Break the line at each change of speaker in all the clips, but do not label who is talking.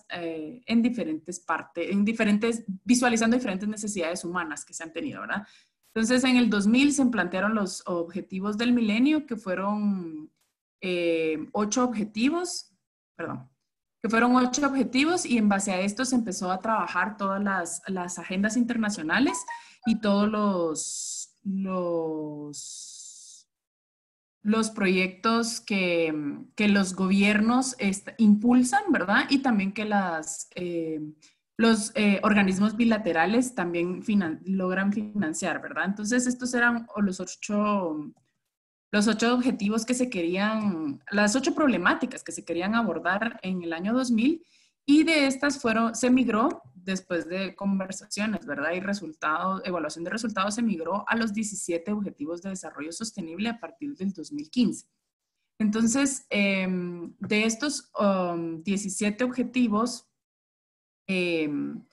en diferentes partes, visualizando diferentes necesidades humanas que se han tenido, ¿verdad? Entonces, en el 2000 se plantearon los objetivos del milenio, que fueron 8 objetivos, perdón, que fueron 8 objetivos, y en base a esto se empezó a trabajar todas las agendas internacionales y todos los proyectos que los gobiernos impulsan, ¿verdad? Y también que los organismos bilaterales también logran financiar, ¿verdad? Entonces, estos eran los 8 objetivos que se querían, las 8 problemáticas que se querían abordar en el año 2000, y de estas se migró después de conversaciones, ¿verdad? Y evaluación de resultados, se migró a los 17 objetivos de desarrollo sostenible a partir del 2015. Entonces, de estos 17 objetivos, de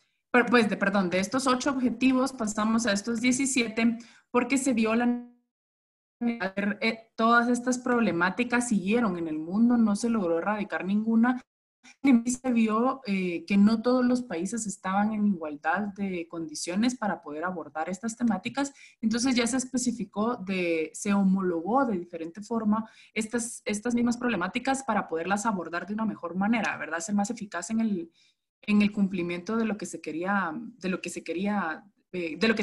estos 8 objetivos pasamos a estos 17 porque se vio todas estas problemáticas siguieron en el mundo, no se logró erradicar ninguna. Y se vio que no todos los países estaban en igualdad de condiciones para poder abordar estas temáticas. Entonces ya se especificó, se homologó de diferente forma estas mismas problemáticas para poderlas abordar de una mejor manera, ¿verdad? Ser más eficaz en el cumplimiento de lo que se quería, de lo que se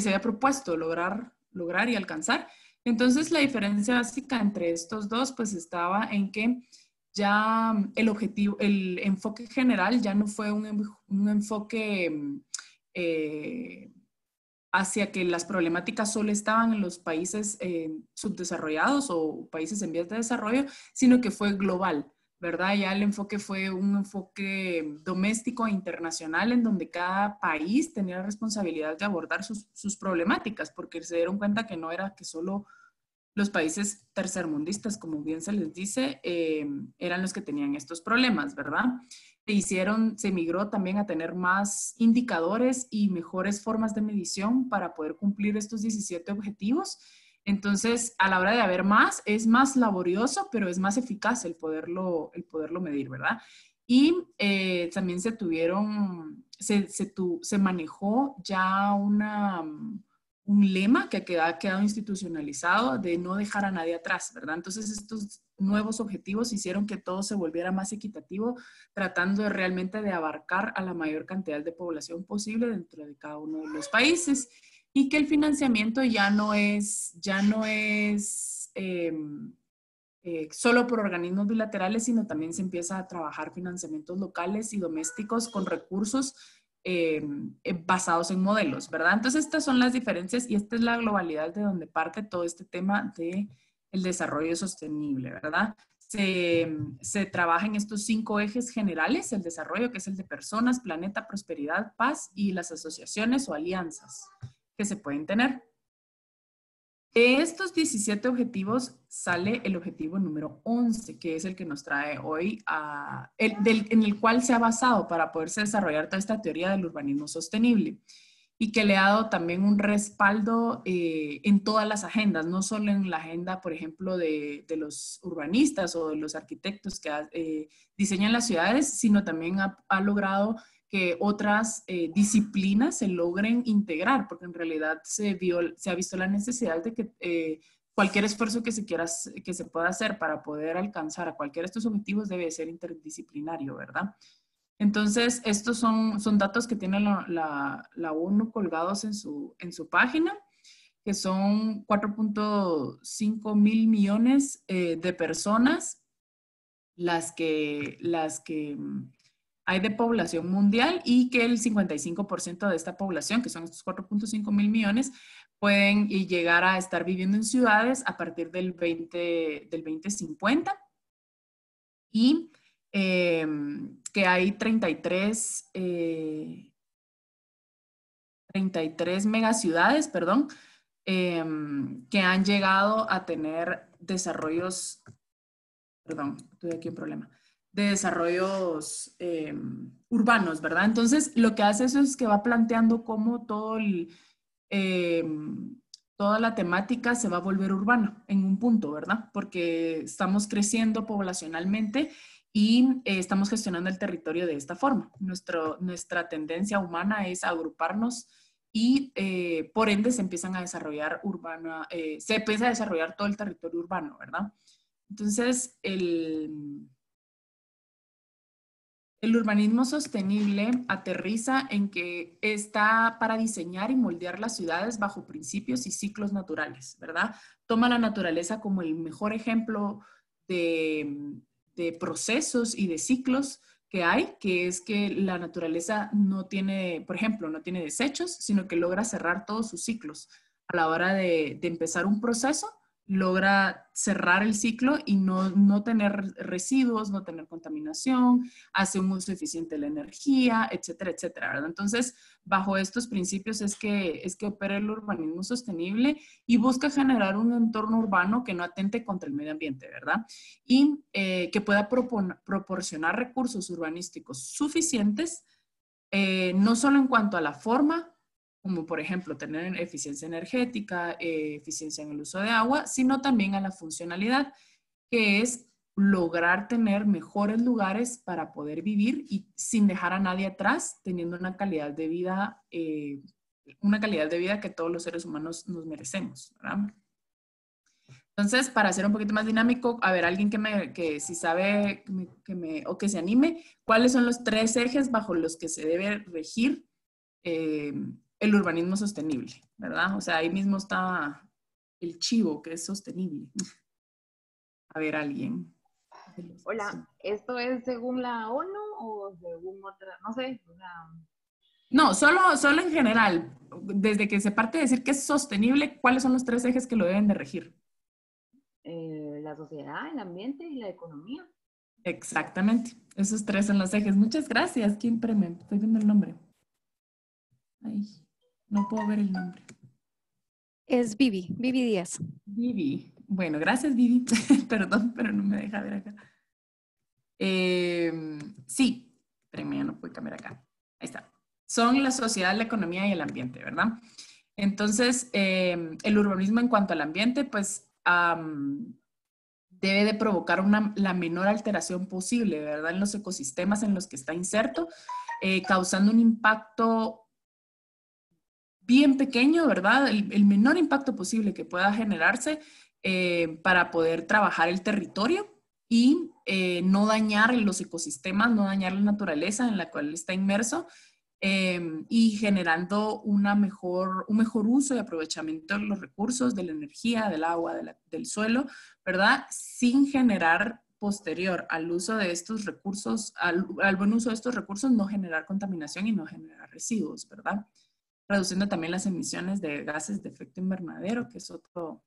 había propuesto lograr y alcanzar. Entonces la diferencia básica entre estos dos pues estaba en que ya el enfoque general ya no fue un enfoque hacia que las problemáticas solo estaban en los países subdesarrollados o países en vías de desarrollo, sino que fue global, ¿verdad? Ya el enfoque fue un enfoque doméstico e internacional en donde cada país tenía la responsabilidad de abordar sus problemáticas, porque se dieron cuenta que no era que solo los países tercermundistas, como bien se les dice, eran los que tenían estos problemas, ¿verdad? Se migró también a tener más indicadores y mejores formas de medición para poder cumplir estos 17 objetivos. Entonces, a la hora de haber más, es más laborioso, pero es más eficaz el poderlo medir, ¿verdad? Y también se manejó ya un lema que ha quedado institucionalizado de no dejar a nadie atrás, ¿verdad? Entonces estos nuevos objetivos hicieron que todo se volviera más equitativo, tratando realmente de abarcar a la mayor cantidad de población posible dentro de cada uno de los países, y que el financiamiento ya no es solo por organismos bilaterales, sino también se empieza a trabajar financiamientos locales y domésticos con recursos basados en modelos, ¿verdad? Entonces estas son las diferencias y esta es la globalidad de donde parte todo este tema del desarrollo sostenible, ¿verdad? Se trabaja en estos 5 ejes generales: el desarrollo, que es el de personas, planeta, prosperidad, paz, y las asociaciones o alianzas que se pueden tener. De estos 17 objetivos sale el objetivo número 11, que es el que nos trae hoy, en el cual se ha basado para poderse desarrollar toda esta teoría del urbanismo sostenible, y que le ha dado también un respaldo en todas las agendas, no solo en la agenda, por ejemplo, de los urbanistas o de los arquitectos que diseñan las ciudades, sino también ha logrado que otras disciplinas se logren integrar, porque en realidad se ha visto la necesidad de que cualquier esfuerzo que se pueda hacer para poder alcanzar a cualquiera de estos objetivos debe ser interdisciplinario, ¿verdad? Entonces, estos son datos que tiene la ONU colgados en su página, que son 4.5 mil millones de personas las que hay de población mundial, y que el 55% de esta población, que son estos 4.5 mil millones, pueden llegar a estar viviendo en ciudades a partir del 2050, y que hay 33 megaciudades, perdón, que han llegado a tener desarrollos, perdón, tuve aquí un problema, de desarrollos urbanos, ¿verdad? Entonces, lo que hace eso es que va planteando cómo toda la temática se va a volver urbana en un punto, ¿verdad? Porque estamos creciendo poblacionalmente y estamos gestionando el territorio de esta forma. Nuestra tendencia humana es agruparnos y por ende se empiezan a desarrollar se empieza a desarrollar todo el territorio urbano, ¿verdad? Entonces, el urbanismo sostenible aterriza en que está para diseñar y moldear las ciudades bajo principios y ciclos naturales, ¿verdad? Toma la naturaleza como el mejor ejemplo de procesos y de ciclos que hay, que es que la naturaleza no tiene, por ejemplo, no tiene desechos, sino que logra cerrar todos sus ciclos. A la hora de empezar un proceso, logra cerrar el ciclo y no tener residuos, no tener contaminación, hace un uso eficiente de la energía, etcétera, etcétera, ¿verdad? Entonces, bajo estos principios es que opera el urbanismo sostenible y busca generar un entorno urbano que no atente contra el medio ambiente, ¿verdad? Y que pueda proporcionar recursos urbanísticos suficientes, no solo en cuanto a la forma, como por ejemplo tener eficiencia energética, eficiencia en el uso de agua, sino también a la funcionalidad, que es lograr tener mejores lugares para poder vivir y sin dejar a nadie atrás, teniendo una calidad de vida que todos los seres humanos nos merecemos, ¿verdad? Entonces, para hacer un poquito más dinámico, a ver, alguien que si sabe o que se anime, ¿cuáles son los 3 ejes bajo los que se debe regir el urbanismo sostenible, ¿verdad? O sea, ahí mismo está el chivo, que es sostenible. A ver, alguien.
Hola, ¿esto es según la ONU o según otra? No sé, o sea,
No, solo en general. Desde que se parte de decir que es sostenible, ¿cuáles son los 3 ejes que lo deben de regir?
la sociedad, el ambiente y la economía.
Exactamente. Esos 3 son los ejes. Muchas gracias. ¿Quién premia? Estoy viendo el nombre. Ay, no puedo ver el nombre.
Es Vivi Díaz.
Vivi. Bueno, gracias, Vivi. Perdón, pero no me deja ver acá. Sí, premio, no puede cambiar acá. Ahí está. Son la sociedad, la economía y el ambiente, ¿verdad? Entonces, el urbanismo en cuanto al ambiente, pues debe de provocar la menor alteración posible, ¿verdad? En los ecosistemas en los que está inserto, causando un impacto bien pequeño, ¿verdad? El menor impacto posible que pueda generarse para poder trabajar el territorio y no dañar los ecosistemas, no dañar la naturaleza en la cual está inmerso y generando un mejor uso y aprovechamiento de los recursos, de la energía, del agua, del suelo, ¿verdad? Sin generar posterior al uso de estos recursos, al buen uso de estos recursos, no generar contaminación y no generar residuos, ¿verdad? Reduciendo también las emisiones de gases de efecto invernadero, que es otro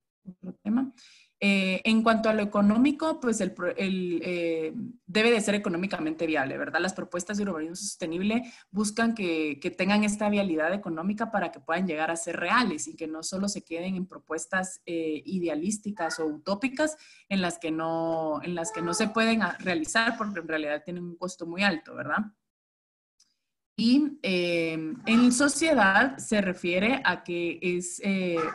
tema. En cuanto a lo económico, pues debe de ser económicamente viable, ¿verdad? Las propuestas de urbanismo sostenible buscan que tengan esta viabilidad económica para que puedan llegar a ser reales y que no solo se queden en propuestas idealísticas o utópicas en las que no se pueden realizar porque en realidad tienen un costo muy alto, ¿verdad? Y en sociedad se refiere a que es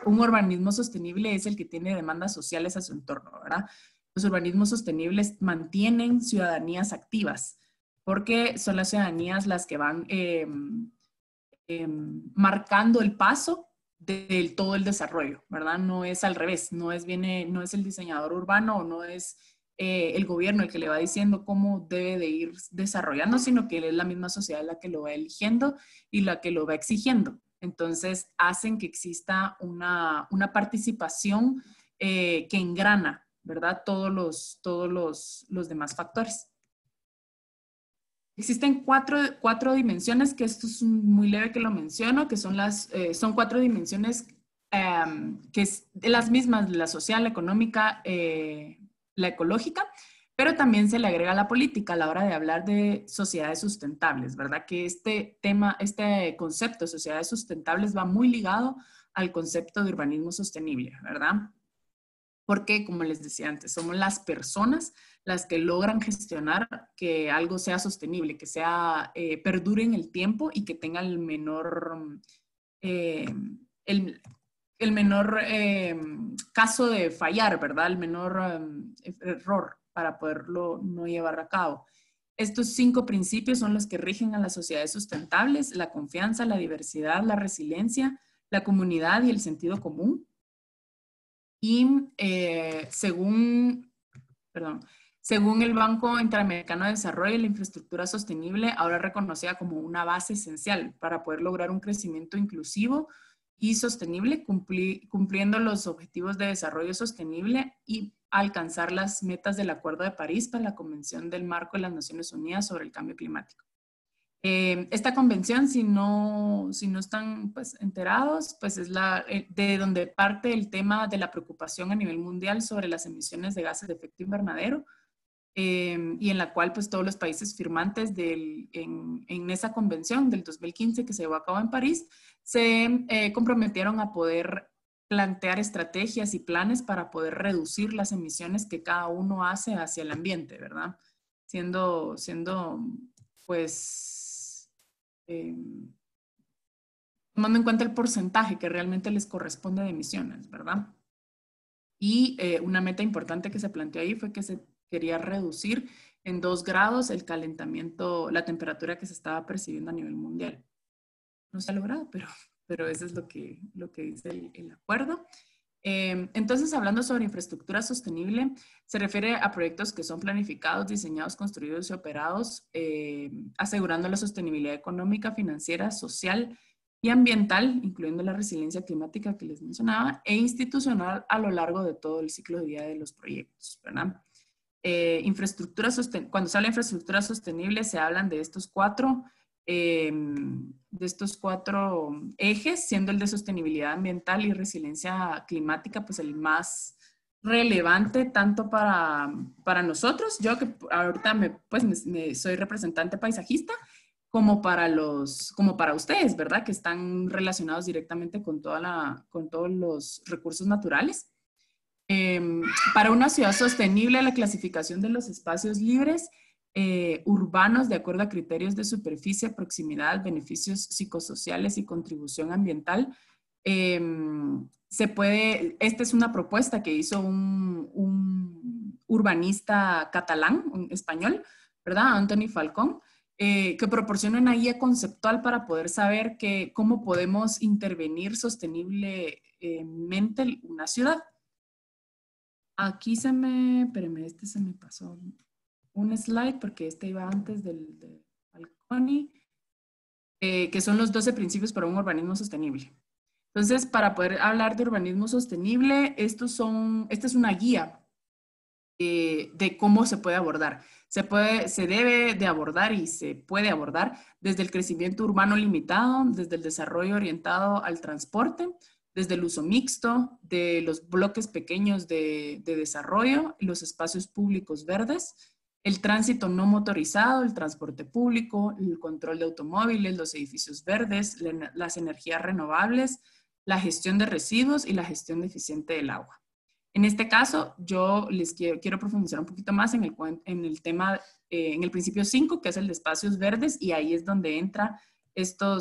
un urbanismo sostenible es el que tiene demandas sociales a su entorno, ¿verdad? Los urbanismos sostenibles mantienen ciudadanías activas porque son las ciudadanías las que van marcando el paso de todo el desarrollo, ¿verdad? No es al revés, no es el diseñador urbano o no es el gobierno el que le va diciendo cómo debe de ir desarrollando, sino que es la misma sociedad la que lo va eligiendo y la que lo va exigiendo. Entonces, hacen que exista una participación que engrana, ¿verdad? Todos los demás factores. Existen cuatro dimensiones, que esto es muy leve que lo menciono, que son 4 dimensiones que es las mismas, la social, la económica, la ecológica, pero también se le agrega la política a la hora de hablar de sociedades sustentables, ¿verdad? Que este concepto de sociedades sustentables va muy ligado al concepto de urbanismo sostenible, ¿verdad? Porque, como les decía antes, somos las personas las que logran gestionar que algo sea sostenible, que perdure en el tiempo y que tenga el menor, caso de fallar, ¿verdad? El menor error para poderlo no llevar a cabo. Estos 5 principios son los que rigen a las sociedades sustentables: la confianza, la diversidad, la resiliencia, la comunidad y el sentido común. Y según el Banco Interamericano de Desarrollo, la infraestructura sostenible ahora es reconocida como una base esencial para poder lograr un crecimiento inclusivo y sostenible, cumpliendo los objetivos de desarrollo sostenible y alcanzar las metas del Acuerdo de París para la Convención del Marco de las Naciones Unidas sobre el Cambio Climático. Esta convención, si no están pues, enterados, pues es de donde parte el tema de la preocupación a nivel mundial sobre las emisiones de gases de efecto invernadero, y en la cual pues todos los países firmantes en esa convención del 2015 que se llevó a cabo en París se comprometieron a poder plantear estrategias y planes para poder reducir las emisiones que cada uno hace hacia el ambiente, ¿verdad? Siendo pues, tomando en cuenta el porcentaje que realmente les corresponde de emisiones, ¿verdad? Y una meta importante que se planteó ahí fue que se quería reducir en 2 grados el calentamiento, la temperatura que se estaba percibiendo a nivel mundial. No se ha logrado, pero eso es lo que dice el acuerdo. Entonces, hablando sobre infraestructura sostenible, se refiere a proyectos que son planificados, diseñados, construidos y operados, asegurando la sostenibilidad económica, financiera, social y ambiental, incluyendo la resiliencia climática que les mencionaba, e institucional a lo largo de todo el ciclo de vida de los proyectos, ¿verdad? Cuando se habla de infraestructura sostenible, se hablan de estos 4 ejes, siendo el de sostenibilidad ambiental y resiliencia climática pues el más relevante tanto para nosotros, yo que ahorita soy representante paisajista, como para ustedes, ¿verdad? Que están relacionados directamente con todos los recursos naturales. Para una ciudad sostenible, la clasificación de los espacios libres urbanos de acuerdo a criterios de superficie, proximidad, beneficios psicosociales y contribución ambiental. Esta es una propuesta que hizo un urbanista catalán, un español, ¿verdad? Antoni Falcón, que proporciona una guía conceptual para poder saber cómo podemos intervenir sosteniblemente una ciudad. Aquí se me pasó un slide porque iba antes del Falconi, que son los 12 principios para un urbanismo sostenible. Entonces, para poder hablar de urbanismo sostenible, esta es una guía de cómo se puede abordar. Se debe de abordar y se puede abordar desde el crecimiento urbano limitado, desde el desarrollo orientado al transporte, desde el uso mixto, de los bloques pequeños de desarrollo, los espacios públicos verdes, el tránsito no motorizado, el transporte público, el control de automóviles, los edificios verdes, las energías renovables, la gestión de residuos y la gestión eficiente del agua. En este caso, yo les quiero profundizar un poquito más en el tema, en el principio 5, que es el de espacios verdes, y ahí es donde entra esta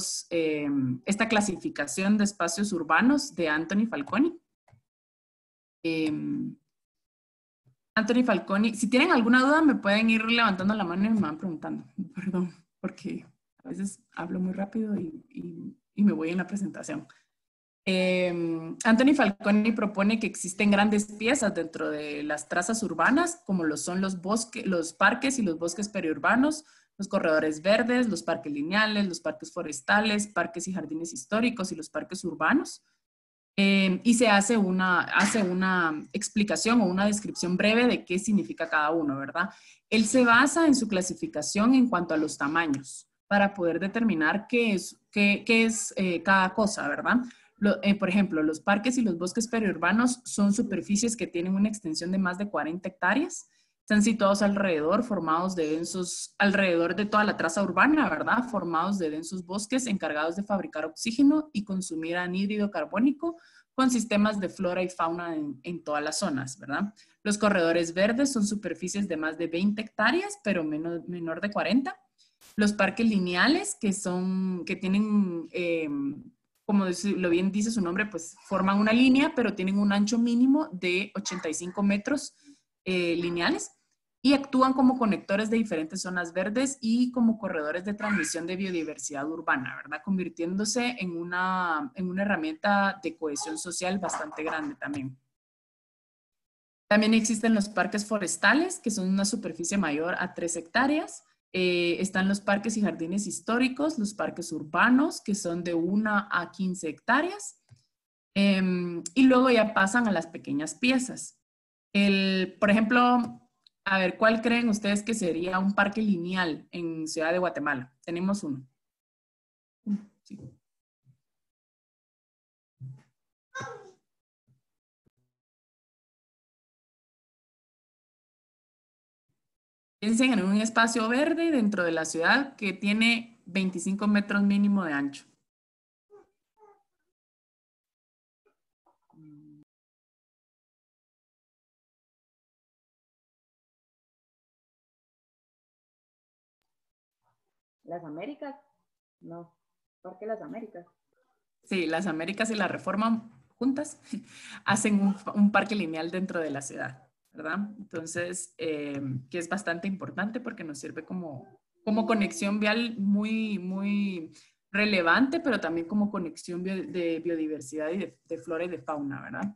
clasificación de espacios urbanos de Antoni Falconi. Antoni Falconi, si tienen alguna duda me pueden ir levantando la mano y me van preguntando. Perdón, porque a veces hablo muy rápido y me voy en la presentación. Antoni Falconi propone que existen grandes piezas dentro de las trazas urbanas, como lo son los parques y los bosques periurbanos, los corredores verdes, los parques lineales, los parques forestales, parques y jardines históricos y los parques urbanos. Y se hace una explicación o una descripción breve de qué significa cada uno, ¿verdad? Él se basa en su clasificación en cuanto a los tamaños para poder determinar qué es cada cosa, ¿verdad? Por ejemplo, los parques y los bosques periurbanos son superficies que tienen una extensión de más de 40 hectáreas. Están situados alrededor de toda la traza urbana, ¿verdad? Formados de densos bosques encargados de fabricar oxígeno y consumir anhídrido carbónico con sistemas de flora y fauna en todas las zonas, ¿verdad? Los corredores verdes son superficies de más de 20 hectáreas, pero menor de 40. Los parques lineales, que tienen, como lo bien dice su nombre, pues forman una línea, pero tienen un ancho mínimo de 85 metros lineales. y actúan como conectores de diferentes zonas verdes y como corredores de transmisión de biodiversidad urbana, ¿verdad? Convirtiéndose en una herramienta de cohesión social bastante grande también. También existen los parques forestales, que son una superficie mayor a 3 hectáreas. Están los parques y jardines históricos, los parques urbanos, que son de 1 a 15 hectáreas. Y luego ya pasan a las pequeñas piezas. Por ejemplo, a ver, ¿cuál creen ustedes que sería un parque lineal en Ciudad de Guatemala? Tenemos uno. Sí. Piensen en un espacio verde dentro de la ciudad que tiene 25 metros mínimo de ancho.
¿Las Américas? No, Parque Las Américas.
Sí, las Américas y la Reforma juntas hacen un parque lineal dentro de la ciudad, ¿verdad? Entonces, que es bastante importante porque nos sirve como conexión vial muy relevante, pero también como conexión de biodiversidad y de flora y de fauna, ¿verdad?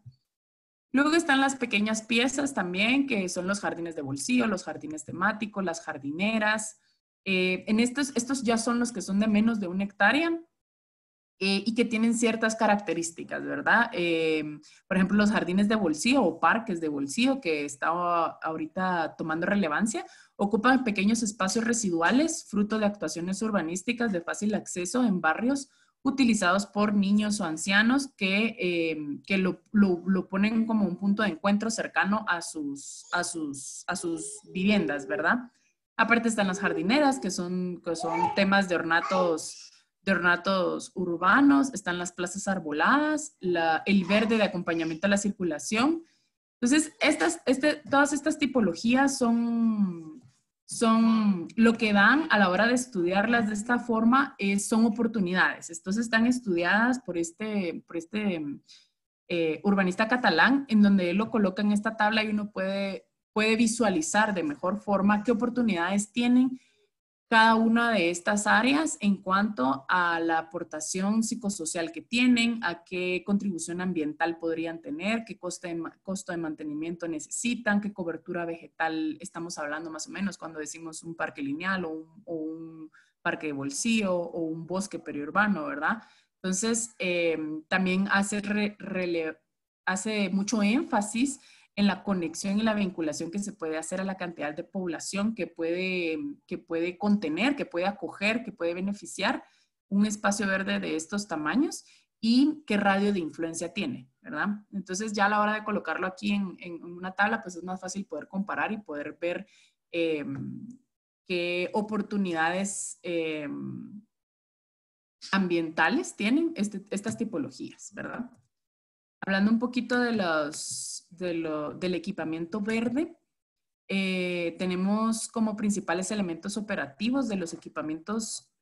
Luego están las pequeñas piezas también, que son los jardines de bolsillo, los jardines temáticos, las jardineras. En estos ya son los que son de menos de 1 hectárea. Y que tienen ciertas características, ¿verdad? Por ejemplo, los jardines de bolsillo o parques de bolsillo que está ahorita tomando relevancia, ocupan pequeños espacios residuales, fruto de actuaciones urbanísticas de fácil acceso en barrios utilizados por niños o ancianos que lo ponen como un punto de encuentro cercano a sus viviendas, ¿verdad? Aparte están las jardineras, que son temas de ornatos urbanos, están las plazas arboladas, el verde de acompañamiento a la circulación. Entonces, todas estas tipologías son lo que dan a la hora de estudiarlas de esta forma, son oportunidades. Entonces, están estudiadas por este urbanista catalán, en donde él lo coloca en esta tabla y uno puede visualizar de mejor forma qué oportunidades tienen cada una de estas áreas en cuanto a la aportación psicosocial que tienen, a qué contribución ambiental podrían tener, qué costo de mantenimiento necesitan, qué cobertura vegetal estamos hablando más o menos cuando decimos un parque lineal o un parque de bolsillo o un bosque periurbano, ¿verdad? Entonces, también hace mucho énfasis en la conexión y la vinculación que se puede hacer a la cantidad de población que puede contener, que puede acoger, que puede beneficiar un espacio verde de estos tamaños y qué radio de influencia tiene, ¿verdad? Entonces ya a la hora de colocarlo aquí en una tabla, pues es más fácil poder comparar y poder ver qué oportunidades ambientales tienen estas tipologías, ¿verdad? Hablando un poquito del equipamiento verde, tenemos como principales elementos operativos de los equipamientos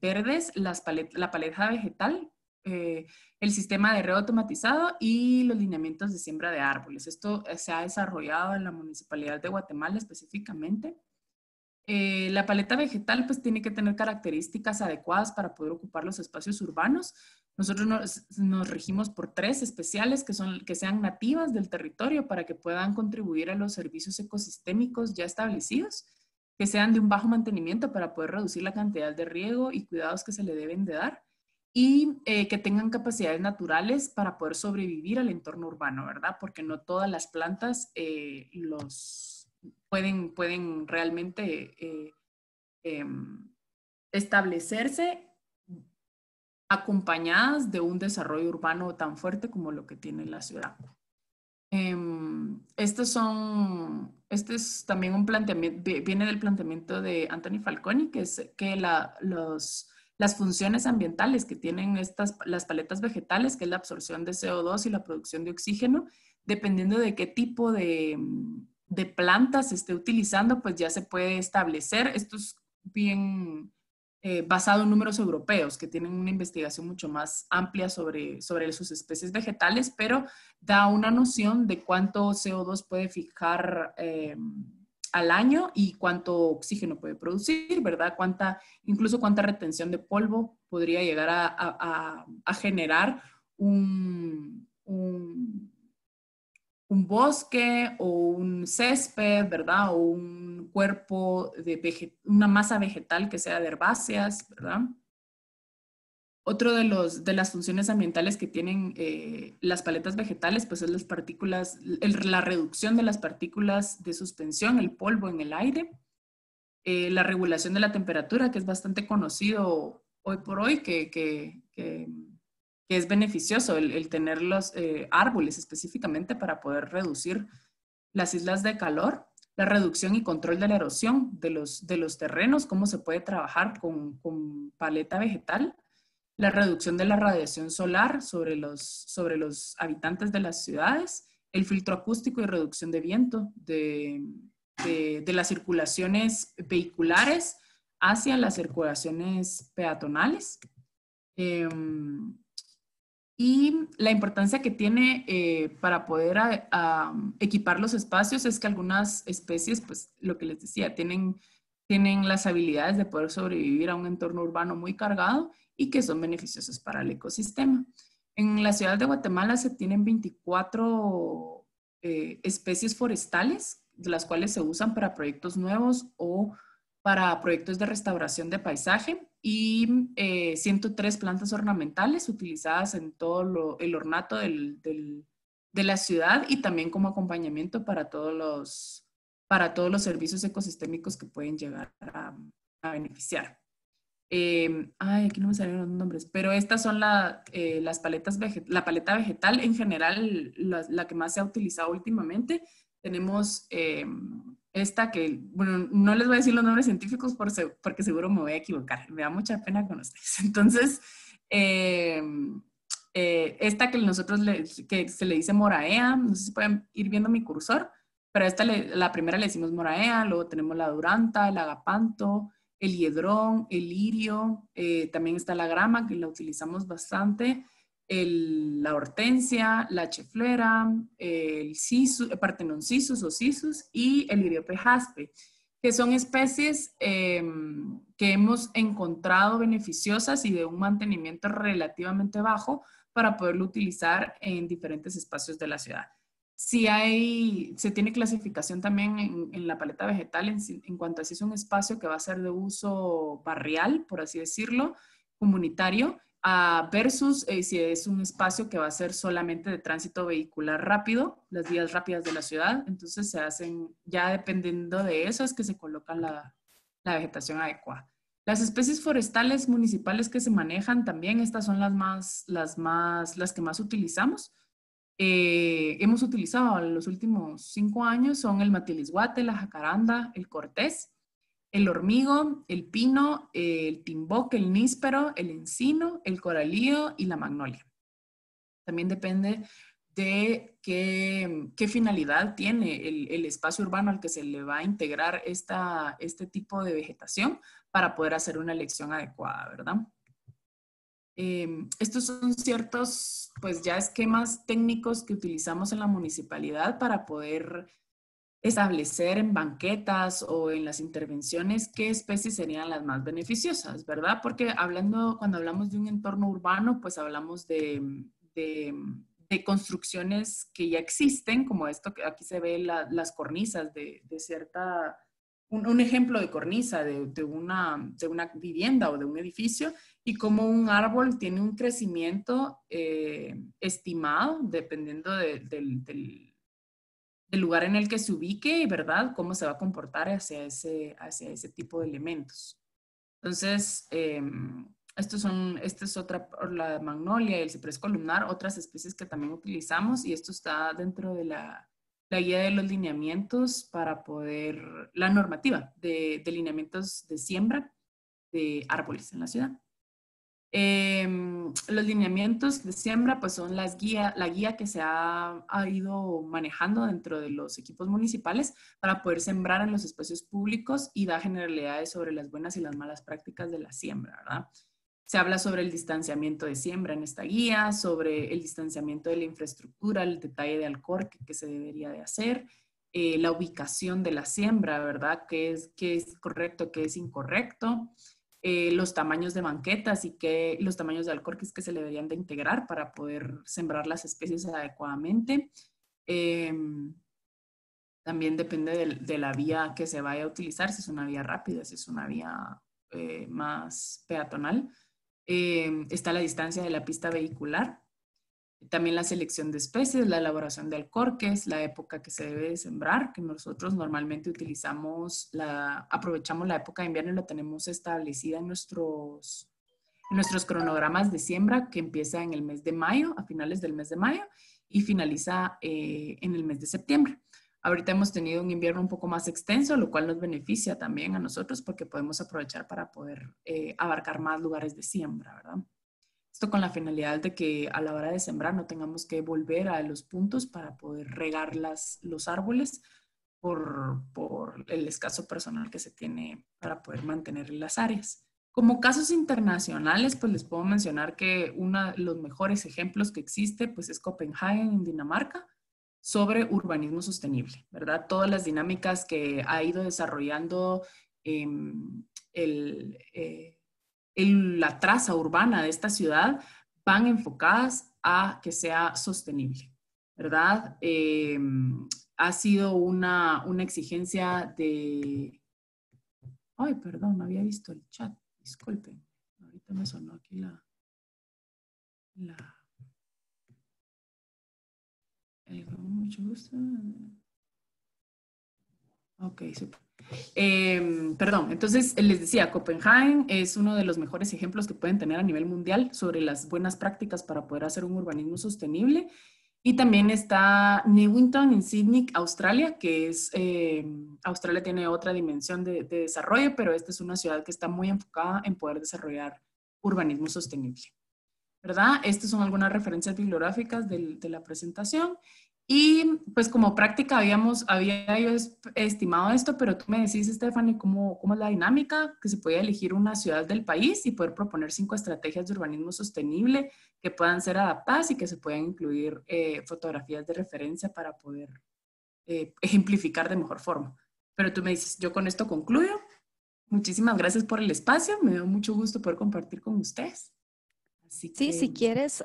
verdes la paleta vegetal, el sistema de riego automatizado y los lineamientos de siembra de árboles. Esto se ha desarrollado en la Municipalidad de Guatemala específicamente. La paleta vegetal pues tiene que tener características adecuadas para poder ocupar los espacios urbanos. Nosotros nos regimos por 3 especiales que sean nativas del territorio para que puedan contribuir a los servicios ecosistémicos ya establecidos, que sean de un bajo mantenimiento para poder reducir la cantidad de riego y cuidados que se le deben de dar y que tengan capacidades naturales para poder sobrevivir al entorno urbano, ¿verdad? Porque no todas las plantas pueden realmente establecerse acompañadas de un desarrollo urbano tan fuerte como lo que tiene la ciudad. Este es también un planteamiento, viene del planteamiento de Anthony Falconi, que es que las funciones ambientales que tienen las paletas vegetales, que es la absorción de CO2 y la producción de oxígeno, dependiendo de qué tipo de plantas se esté utilizando, pues ya se puede establecer. Esto es bien basado en números europeos, que tienen una investigación mucho más amplia sobre sus especies vegetales, pero da una noción de cuánto CO2 puede fijar al año y cuánto oxígeno puede producir, ¿verdad? Incluso cuánta retención de polvo podría llegar a generar un bosque o un césped, ¿verdad? O un cuerpo una masa vegetal que sea de herbáceas, ¿verdad? Otro de las funciones ambientales que tienen las paletas vegetales, pues es las partículas, la reducción de las partículas de suspensión, el polvo en el aire, la regulación de la temperatura, que es bastante conocido hoy por hoy, que es beneficioso el tener los árboles específicamente para poder reducir las islas de calor, la reducción y control de la erosión de los terrenos, cómo se puede trabajar con paleta vegetal, la reducción de la radiación solar sobre los habitantes de las ciudades, el filtro acústico y reducción de viento de las circulaciones vehiculares hacia las circulaciones peatonales. Y la importancia que tiene para poder equipar los espacios es que algunas especies, pues lo que les decía, tienen las habilidades de poder sobrevivir a un entorno urbano muy cargado y que son beneficiosas para el ecosistema. En la ciudad de Guatemala se tienen 24 especies forestales, de las cuales se usan para proyectos nuevos o para proyectos de restauración de paisaje y 103 plantas ornamentales utilizadas en todo el ornato de la ciudad y también como acompañamiento para todos los servicios ecosistémicos que pueden llegar a beneficiar. Aquí no me salieron los nombres, pero estas son las paletas la paleta vegetal en general, la que más se ha utilizado últimamente. Tenemos esta que, bueno, no les voy a decir los nombres científicos porque seguro me voy a equivocar. Me da mucha pena con ustedes. Entonces, esta que que se le dice moraea, no sé si pueden ir viendo mi cursor, pero la primera le decimos moraea, luego tenemos la duranta, el agapanto, el hiedrón, el lirio, también está la grama, que la utilizamos bastante, la hortensia, la cheflera, el Parthenoncisus o cisus y el liriope jaspe, que son especies que hemos encontrado beneficiosas y de un mantenimiento relativamente bajo para poderlo utilizar en diferentes espacios de la ciudad. Se tiene clasificación también en la paleta vegetal en cuanto a si es un espacio que va a ser de uso barrial, por así decirlo, comunitario, versus si es un espacio que va a ser solamente de tránsito vehicular rápido, las vías rápidas de la ciudad. Entonces se hacen, ya dependiendo de eso, es que se coloca la vegetación adecuada. Las especies forestales municipales que se manejan también, estas son las que más utilizamos. Hemos utilizado en los últimos 5 años son el matilisguate, la jacaranda, el cortés, el hormigo, el pino, el timboque, el níspero, el encino, el coralillo y la magnolia. También depende de qué finalidad tiene el espacio urbano al que se le va a integrar este tipo de vegetación para poder hacer una elección adecuada, ¿verdad? Estos son ciertos, pues ya esquemas técnicos que utilizamos en la municipalidad para poder establecer en banquetas o en las intervenciones qué especies serían las más beneficiosas, ¿verdad? Porque cuando hablamos de un entorno urbano, pues hablamos de construcciones que ya existen, como esto que aquí se ve las cornisas de cierta, un ejemplo de cornisa de una vivienda o de un edificio, y cómo un árbol tiene un crecimiento estimado dependiendo del lugar en el que se ubique, ¿verdad? Cómo se va a comportar hacia ese tipo de elementos. Entonces, esta es otra, la magnolia y el ciprés columnar, otras especies que también utilizamos, y esto está dentro de la guía de los lineamientos para poder, la normativa de lineamientos de siembra de árboles en la ciudad. Los lineamientos de siembra pues son la guía que se ha ido manejando dentro de los equipos municipales para poder sembrar en los espacios públicos y da generalidades sobre las buenas y las malas prácticas de la siembra, ¿verdad? Se habla sobre el distanciamiento de siembra en esta guía, sobre el distanciamiento de la infraestructura, el detalle de alcorque que se debería de hacer, la ubicación de la siembra, ¿verdad? Qué es correcto, qué es incorrecto, los tamaños de banquetas y los tamaños de alcorques que se le deberían de integrar para poder sembrar las especies adecuadamente. También depende de la vía que se vaya a utilizar, si es una vía rápida, si es una vía más peatonal. Está la distancia de la pista vehicular. También la selección de especies, la elaboración de alcorques, la época que se debe de sembrar, que nosotros normalmente aprovechamos la época de invierno y la tenemos establecida en nuestros cronogramas de siembra, que empieza en el mes de mayo, a finales del mes de mayo, y finaliza en el mes de septiembre. Ahorita hemos tenido un invierno un poco más extenso, lo cual nos beneficia también a nosotros porque podemos aprovechar para poder abarcar más lugares de siembra, ¿verdad? Esto con la finalidad de que a la hora de sembrar no tengamos que volver a los puntos para poder regar los árboles por el escaso personal que se tiene para poder mantener las áreas. Como casos internacionales, pues les puedo mencionar que uno de los mejores ejemplos que existe pues es Copenhague en Dinamarca sobre urbanismo sostenible, ¿verdad? Todas las dinámicas que ha ido desarrollando el, la traza urbana de esta ciudad van enfocadas a que sea sostenible, ¿verdad? Ha sido una exigencia de... Ay, perdón, no había visto el chat, disculpen. Ahorita me sonó aquí mucho gusto. Ok, super. Perdón, entonces les decía, Copenhague es uno de los mejores ejemplos que pueden tener a nivel mundial sobre las buenas prácticas para poder hacer un urbanismo sostenible. Y también está Newington en Sydney, Australia, que es, Australia tiene otra dimensión de desarrollo, pero esta es una ciudad que está muy enfocada en poder desarrollar urbanismo sostenible, ¿verdad? Estas son algunas referencias bibliográficas de la presentación. Y pues como práctica había yo estimado esto, pero tú me decís, Stephanie, ¿cómo es la dinámica? Que se puede elegir una ciudad del país y poder proponer 5 estrategias de urbanismo sostenible que puedan ser adaptadas y que se puedan incluir fotografías de referencia para poder ejemplificar de mejor forma. Pero tú me dices, yo con esto concluyo. Muchísimas gracias por el espacio. Me dio mucho gusto poder compartir con ustedes. Así
Sí,
que...
si quieres,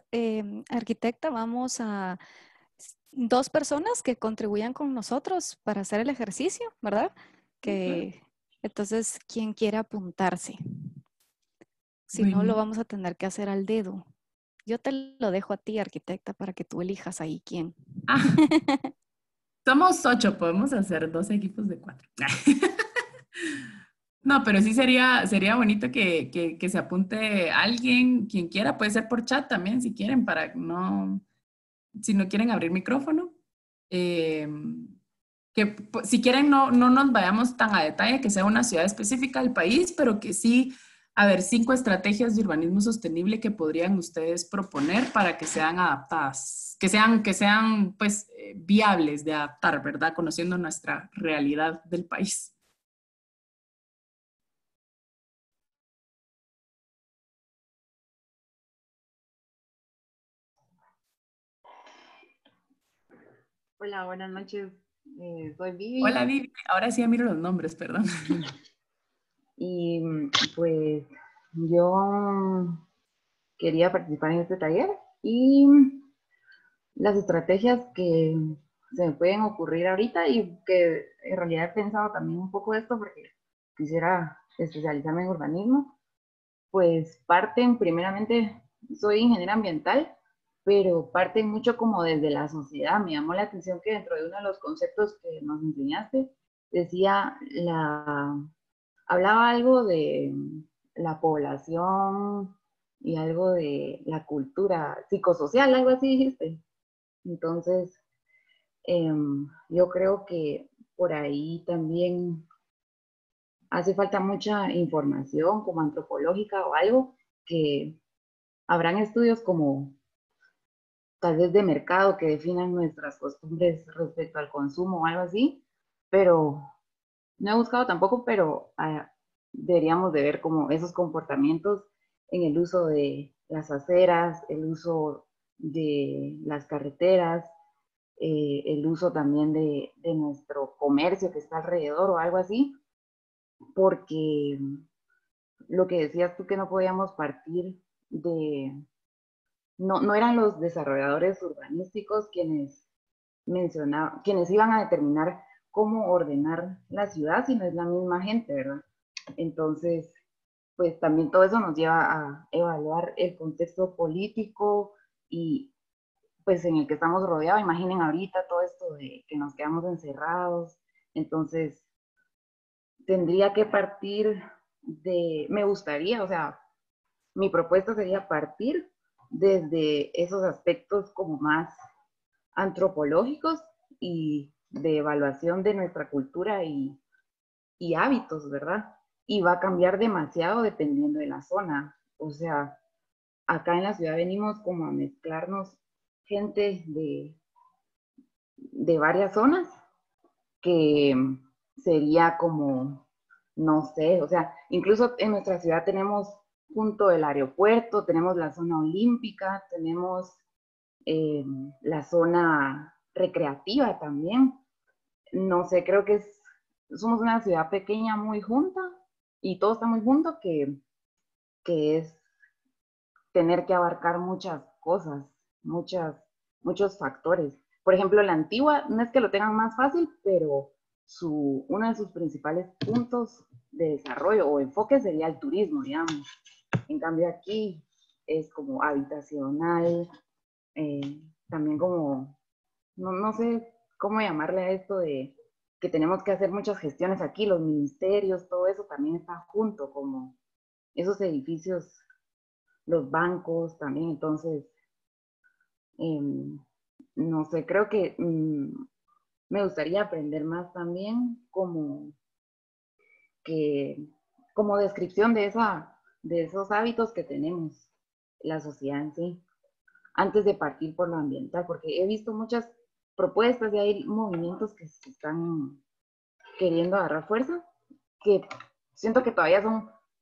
arquitecta, vamos a 2 personas que contribuyan con nosotros para hacer el ejercicio, ¿verdad?
Claro.
Entonces, ¿quién quiere apuntarse? Si no, lo
Bueno.
vamos a tener que hacer al dedo. Yo te lo dejo a ti, arquitecta, para que tú elijas ahí quién.
Ah, somos 8, podemos hacer 2 equipos de 4. No, pero sí sería bonito que se apunte alguien, quien quiera, puede ser por chat también, si quieren, si no quieren abrir micrófono. Eh, si quieren no nos vayamos tan a detalle, que sea una ciudad específica del país, pero que sí, a ver, 5 estrategias de urbanismo sostenible que podrían ustedes proponer para que sean adaptadas, que sean pues viables de adaptar, ¿verdad? Conociendo nuestra realidad del país.
Hola, buenas noches. Soy
Hola
Vivi.
Vivi, ahora sí ya miro los nombres, perdón.
Y pues yo quería participar en este taller y las estrategias que se me pueden ocurrir ahorita y que en realidad he pensado también un poco de esto porque quisiera especializarme en urbanismo, pues parten primeramente, soy ingeniera ambiental, pero parten mucho como desde la sociedad. Me llamó la atención que dentro de uno de los conceptos que nos enseñaste, decía hablaba algo de la población y algo de la cultura psicosocial, algo así dijiste. Entonces, yo creo que por ahí también hace falta mucha información como antropológica o algo, que habrán estudios como tal vez de mercado que definan nuestras costumbres respecto al consumo o algo así, pero no he buscado tampoco, pero deberíamos de ver como esos comportamientos en el uso de las aceras, el uso de las carreteras, el uso también de nuestro comercio que está alrededor o algo así, porque lo que decías tú que no podíamos partir de, no eran los desarrolladores urbanísticos quienes iban a determinar cómo ordenar la ciudad, sino es la misma gente, ¿verdad? Entonces, pues también todo eso nos lleva a evaluar el contexto político y pues en el que estamos rodeados. Imaginen ahorita todo esto de que nos quedamos encerrados. Entonces, tendría que partir me gustaría, o sea, mi propuesta sería partir desde esos aspectos como más antropológicos y de evaluación de nuestra cultura y hábitos, ¿verdad? Y va a cambiar demasiado dependiendo de la zona. O sea, acá en la ciudad venimos como a mezclarnos gente de varias zonas, que sería como, no sé, o sea, incluso en nuestra ciudad tenemos junto el aeropuerto, tenemos la zona olímpica, tenemos la zona recreativa también. No sé, creo que somos una ciudad pequeña muy junta y todo está muy junto que es tener que abarcar muchas cosas, muchos factores. Por ejemplo, la Antigua no es que lo tengan más fácil, pero uno de sus principales puntos de desarrollo o enfoque sería el turismo, digamos. En cambio aquí es como habitacional, también como, no sé cómo llamarle a esto de que tenemos que hacer muchas gestiones aquí, los ministerios, todo eso también está junto, como esos edificios, los bancos también. Entonces, no sé, creo que me gustaría aprender más también que, como descripción de esos hábitos que tenemos, la sociedad en sí, antes de partir por lo ambiental, porque he visto muchas propuestas y hay movimientos que se están queriendo agarrar fuerza, que siento que todavía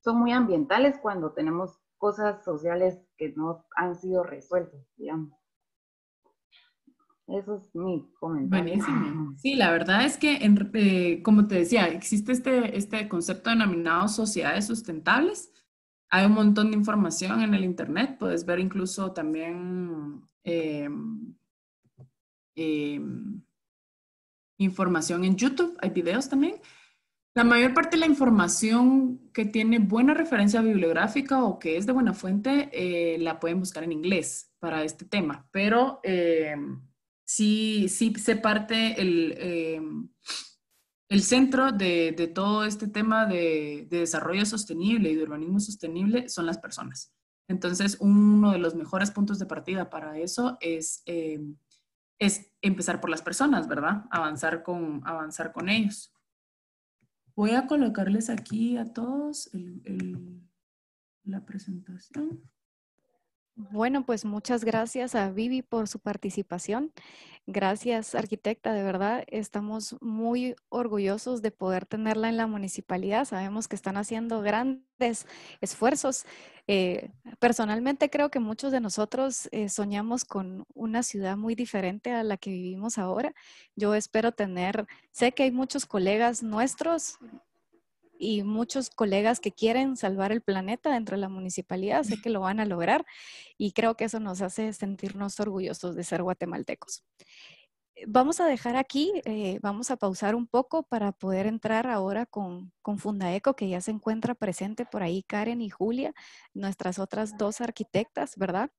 son muy ambientales cuando tenemos cosas sociales que no han sido resueltas, digamos. Eso es mi comentario.
Buenísimo. Sí, la verdad es que, como te decía, existe este concepto denominado sociedades sustentables. Hay un montón de información en el Internet. Puedes ver incluso también información en YouTube. Hay videos también. La mayor parte de la información que tiene buena referencia bibliográfica o que es de buena fuente, la pueden buscar en inglés para este tema, pero sí se parte el centro de todo este tema de desarrollo sostenible y de urbanismo sostenible son las personas. Entonces, uno de los mejores puntos de partida para eso es empezar por las personas, ¿verdad? Avanzar con ellos. Voy a colocarles aquí a todos la presentación.
Bueno, pues muchas gracias a Vivi por su participación. Gracias, arquitecta, de verdad. Estamos muy orgullosos de poder tenerla en la municipalidad. Sabemos que están haciendo grandes esfuerzos. Personalmente creo que muchos de nosotros soñamos con una ciudad muy diferente a la que vivimos ahora. Yo espero sé que hay muchos colegas nuestros y muchos colegas que quieren salvar el planeta dentro de la municipalidad. Sé que lo van a lograr y creo que eso nos hace sentirnos orgullosos de ser guatemaltecos. Vamos a dejar aquí, vamos a pausar un poco para poder entrar ahora con Fundaeco, que ya se encuentra presente por ahí Karen y Julia, nuestras otras dos arquitectas, ¿verdad?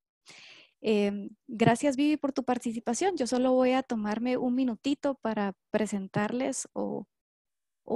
Gracias, Vivi, por tu participación. Yo solo voy a tomarme un minutito para presentarles o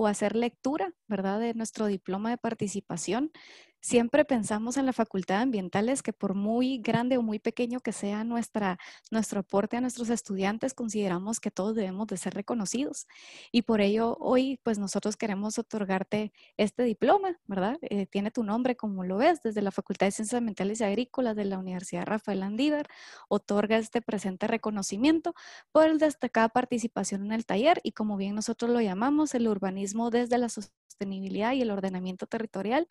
hacer lectura, ¿verdad? De nuestro diploma de participación. Siempre pensamos en la Facultad de Ambientales que por muy grande o muy pequeño que sea nuestro aporte a nuestros estudiantes, consideramos que todos debemos de ser reconocidos. Y por ello hoy, pues nosotros queremos otorgarte este diploma, ¿verdad? Tiene tu nombre, como lo ves, desde la Facultad de Ciencias Ambientales y Agrícolas de la Universidad Rafael Landívar, otorga este presente reconocimiento por el destacada participación en el taller y, como bien nosotros lo llamamos, el urbanismo desde la sostenibilidad y el ordenamiento territorial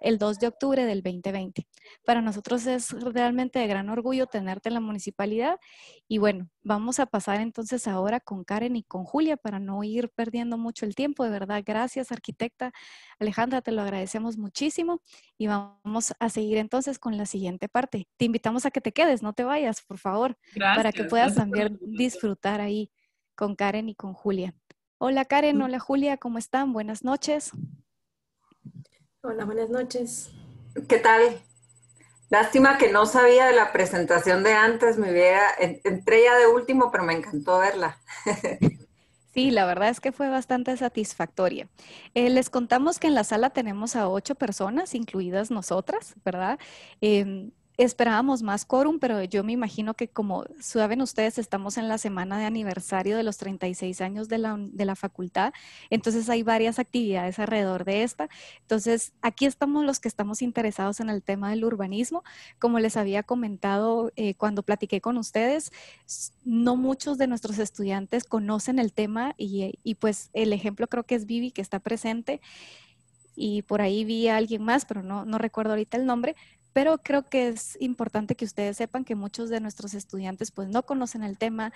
el 2 de octubre del 2020. Para nosotros es realmente de gran orgullo tenerte en la municipalidad. Y bueno, vamos a pasar entonces ahora con Karen y con Julia para no ir perdiendo mucho el tiempo. De verdad, gracias, arquitecta Alejandra, te lo agradecemos muchísimo. Y vamos a seguir entonces con la siguiente parte. Te invitamos a que te quedes, no te vayas, por favor, para que
Gracias,
puedas
gracias por la
también
invitación.
disfrutar ahí con Karen y con Julia. Hola Karen, hola Julia, ¿cómo están? Buenas noches.
Hola, buenas noches.
¿Qué tal? Lástima que no sabía de la presentación de antes, entré ya de último, pero me encantó verla.
Sí, la verdad es que fue bastante satisfactoria. Les contamos que en la sala tenemos a 8 personas, incluidas nosotras, ¿verdad? Esperábamos más quórum, pero yo me imagino que como saben ustedes, estamos en la semana de aniversario de los 36 años de la facultad, entonces hay varias actividades alrededor de esta. Entonces, aquí estamos los que estamos interesados en el tema del urbanismo. Como les había comentado cuando platiqué con ustedes, no muchos de nuestros estudiantes conocen el tema y pues el ejemplo creo que es Vivi que está presente y por ahí vi a alguien más, pero no recuerdo ahorita el nombre, pero creo que es importante que ustedes sepan que muchos de nuestros estudiantes pues no conocen el tema,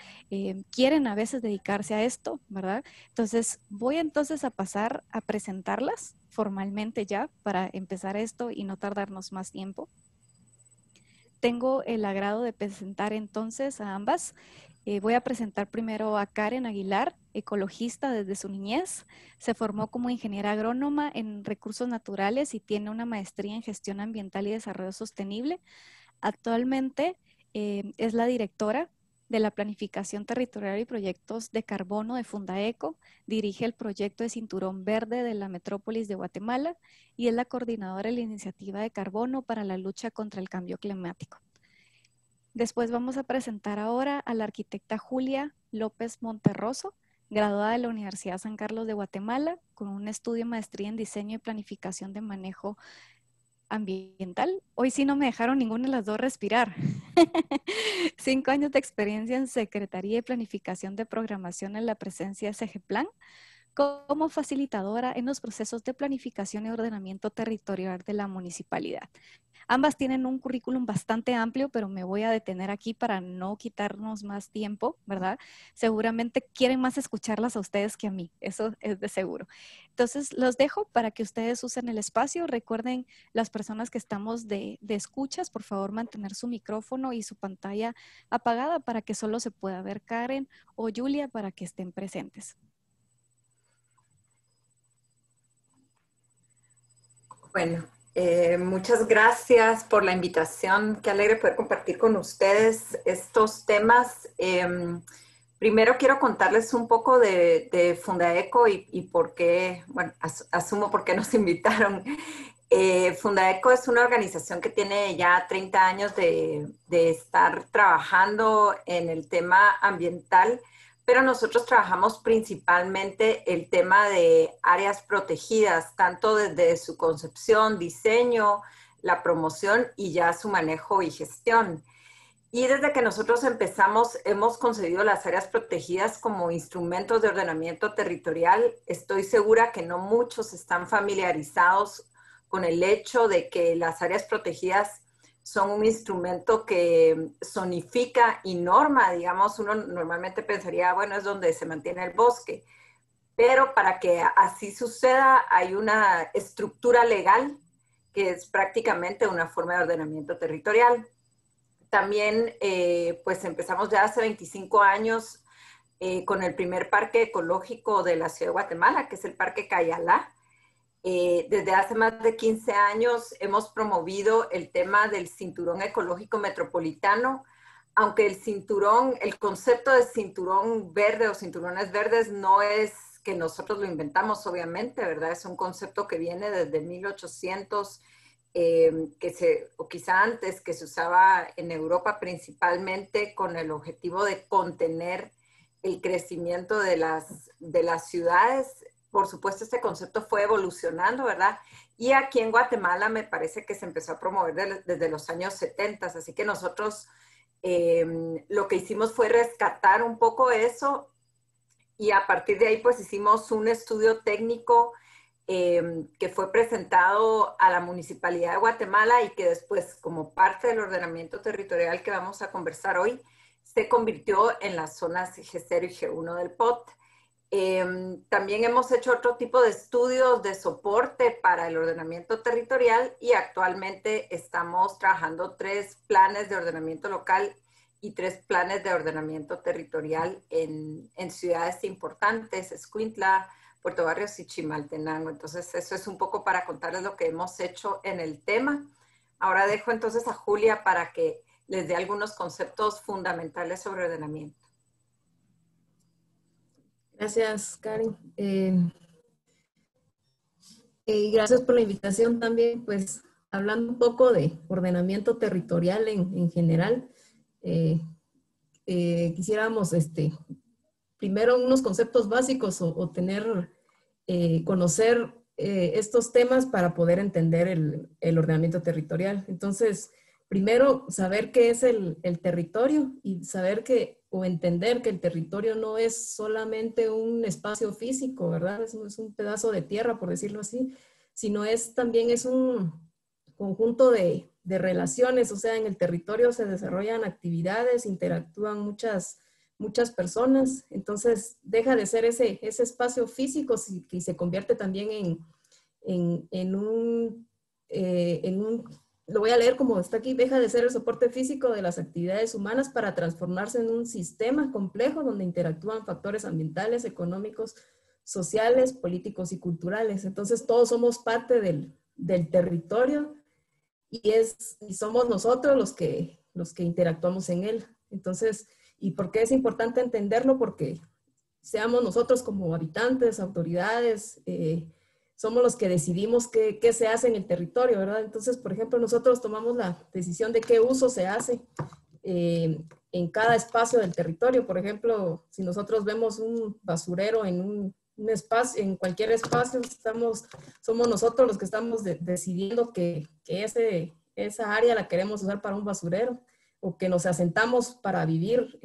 quieren a veces dedicarse a esto, ¿verdad? Entonces voy entonces a pasar a presentarlas formalmente ya para empezar esto y no tardarnos más tiempo. Tengo el agrado de presentar entonces a ambas. Voy a presentar primero a Karen Aguilar, ecologista desde su niñez. Se formó como ingeniera agrónoma en recursos naturales y tiene una maestría en gestión ambiental y desarrollo sostenible. Actualmente es la directora de la planificación territorial y proyectos de carbono de Fundaeco, dirige el proyecto de Cinturón Verde de la Metrópolis de Guatemala y es la coordinadora de la iniciativa de carbono para la lucha contra el cambio climático. Después vamos a presentar ahora a la arquitecta Julia López Monterroso, graduada de la Universidad San Carlos de Guatemala, con un estudio de maestría en diseño y planificación de manejo ambiental. Hoy sí no me dejaron ninguna de las dos respirar. 5 años de experiencia en Secretaría de Planificación de Programación en la presencia de SEGEPLAN, como facilitadora en los procesos de planificación y ordenamiento territorial de la municipalidad. Ambas tienen un currículum bastante amplio, pero me voy a detener aquí para no quitarnos más tiempo, ¿verdad? Seguramente quieren más escucharlas a ustedes que a mí, eso es de seguro. Entonces, los dejo para que ustedes usen el espacio. Recuerden, las personas que estamos de escuchas, por favor, mantener su micrófono y su pantalla apagada para que solo se pueda ver Karen o Julia para que estén presentes.
Bueno, muchas gracias por la invitación. Qué alegre poder compartir con ustedes estos temas. Primero quiero contarles un poco de Fundaeco y por qué, bueno, asumo por qué nos invitaron. Fundaeco es una organización que tiene ya 30 años de estar trabajando en el tema ambiental, pero nosotros trabajamos principalmente el tema de áreas protegidas, tanto desde su concepción, diseño, la promoción y ya su manejo y gestión. Y desde que nosotros empezamos, hemos concebido las áreas protegidas como instrumentos de ordenamiento territorial. Estoy segura que no muchos están familiarizados con el hecho de que las áreas protegidas son un instrumento que zonifica y norma, digamos, uno normalmente pensaría, bueno, es donde se mantiene el bosque, pero para que así suceda hay una estructura legal que es prácticamente una forma de ordenamiento territorial. También, pues empezamos ya hace 25 años con el primer parque ecológico de la ciudad de Guatemala, que es el Parque Cayalá. Desde hace más de 15 años hemos promovido el tema del cinturón ecológico metropolitano, aunque el concepto de cinturón verde o cinturones verdes no es que nosotros lo inventamos, obviamente, ¿verdad? Es un concepto que viene desde 1800, o quizá antes, que se usaba en Europa principalmente con el objetivo de contener el crecimiento de las ciudades. Por supuesto, este concepto fue evolucionando, ¿verdad? Y aquí en Guatemala me parece que se empezó a promover desde los años 70, así que nosotros lo que hicimos fue rescatar un poco eso y a partir de ahí pues hicimos un estudio técnico que fue presentado a la Municipalidad de Guatemala y que después, como parte del ordenamiento territorial que vamos a conversar hoy, se convirtió en las zonas G0 y G1 del POT. También hemos hecho otro tipo de estudios de soporte para el ordenamiento territorial y actualmente estamos trabajando 3 planes de ordenamiento local y 3 planes de ordenamiento territorial en ciudades importantes, Escuintla, Puerto Barrios y Chimaltenango. Entonces, eso es un poco para contarles lo que hemos hecho en el tema. Ahora dejo entonces a Julia para que les dé algunos conceptos fundamentales sobre ordenamiento.
Gracias, Karen. Y gracias por la invitación también, pues hablando un poco de ordenamiento territorial en general, quisiéramos primero unos conceptos básicos o conocer estos temas para poder entender el ordenamiento territorial. Entonces, primero, saber qué es el territorio y saber o entender que el territorio no es solamente un espacio físico, ¿verdad? Es un pedazo de tierra, por decirlo así, sino también es un conjunto de relaciones. O sea, en el territorio se desarrollan actividades, interactúan muchas personas. Entonces, deja de ser ese espacio físico y se convierte también en un, lo voy a leer como está aquí, deja de ser el soporte físico de las actividades humanas para transformarse en un sistema complejo donde interactúan factores ambientales, económicos, sociales, políticos y culturales. Entonces todos somos parte del territorio y somos nosotros los que interactuamos en él. Entonces, ¿y por qué es importante entenderlo? Porque seamos nosotros como habitantes, autoridades, somos los que decidimos qué se hace en el territorio, ¿verdad? Entonces, por ejemplo, nosotros tomamos la decisión de qué uso se hace en cada espacio del territorio. Por ejemplo, si nosotros vemos un basurero en un espacio, en cualquier espacio, somos nosotros los que estamos decidiendo que esa área la queremos usar para un basurero, o que nos asentamos para vivir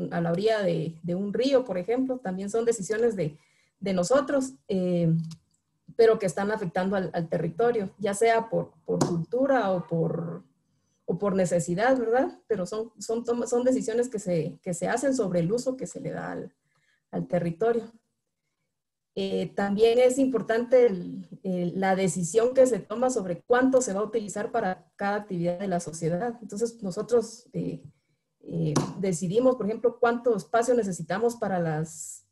a la orilla de un río, por ejemplo. También son decisiones de nosotros, pero que están afectando al territorio, ya sea por cultura o por necesidad, ¿verdad? Pero son decisiones que se hacen sobre el uso que se le da al territorio. También es importante la decisión que se toma sobre cuánto se va a utilizar para cada actividad de la sociedad. Entonces, nosotros decidimos, por ejemplo, cuánto espacio necesitamos para los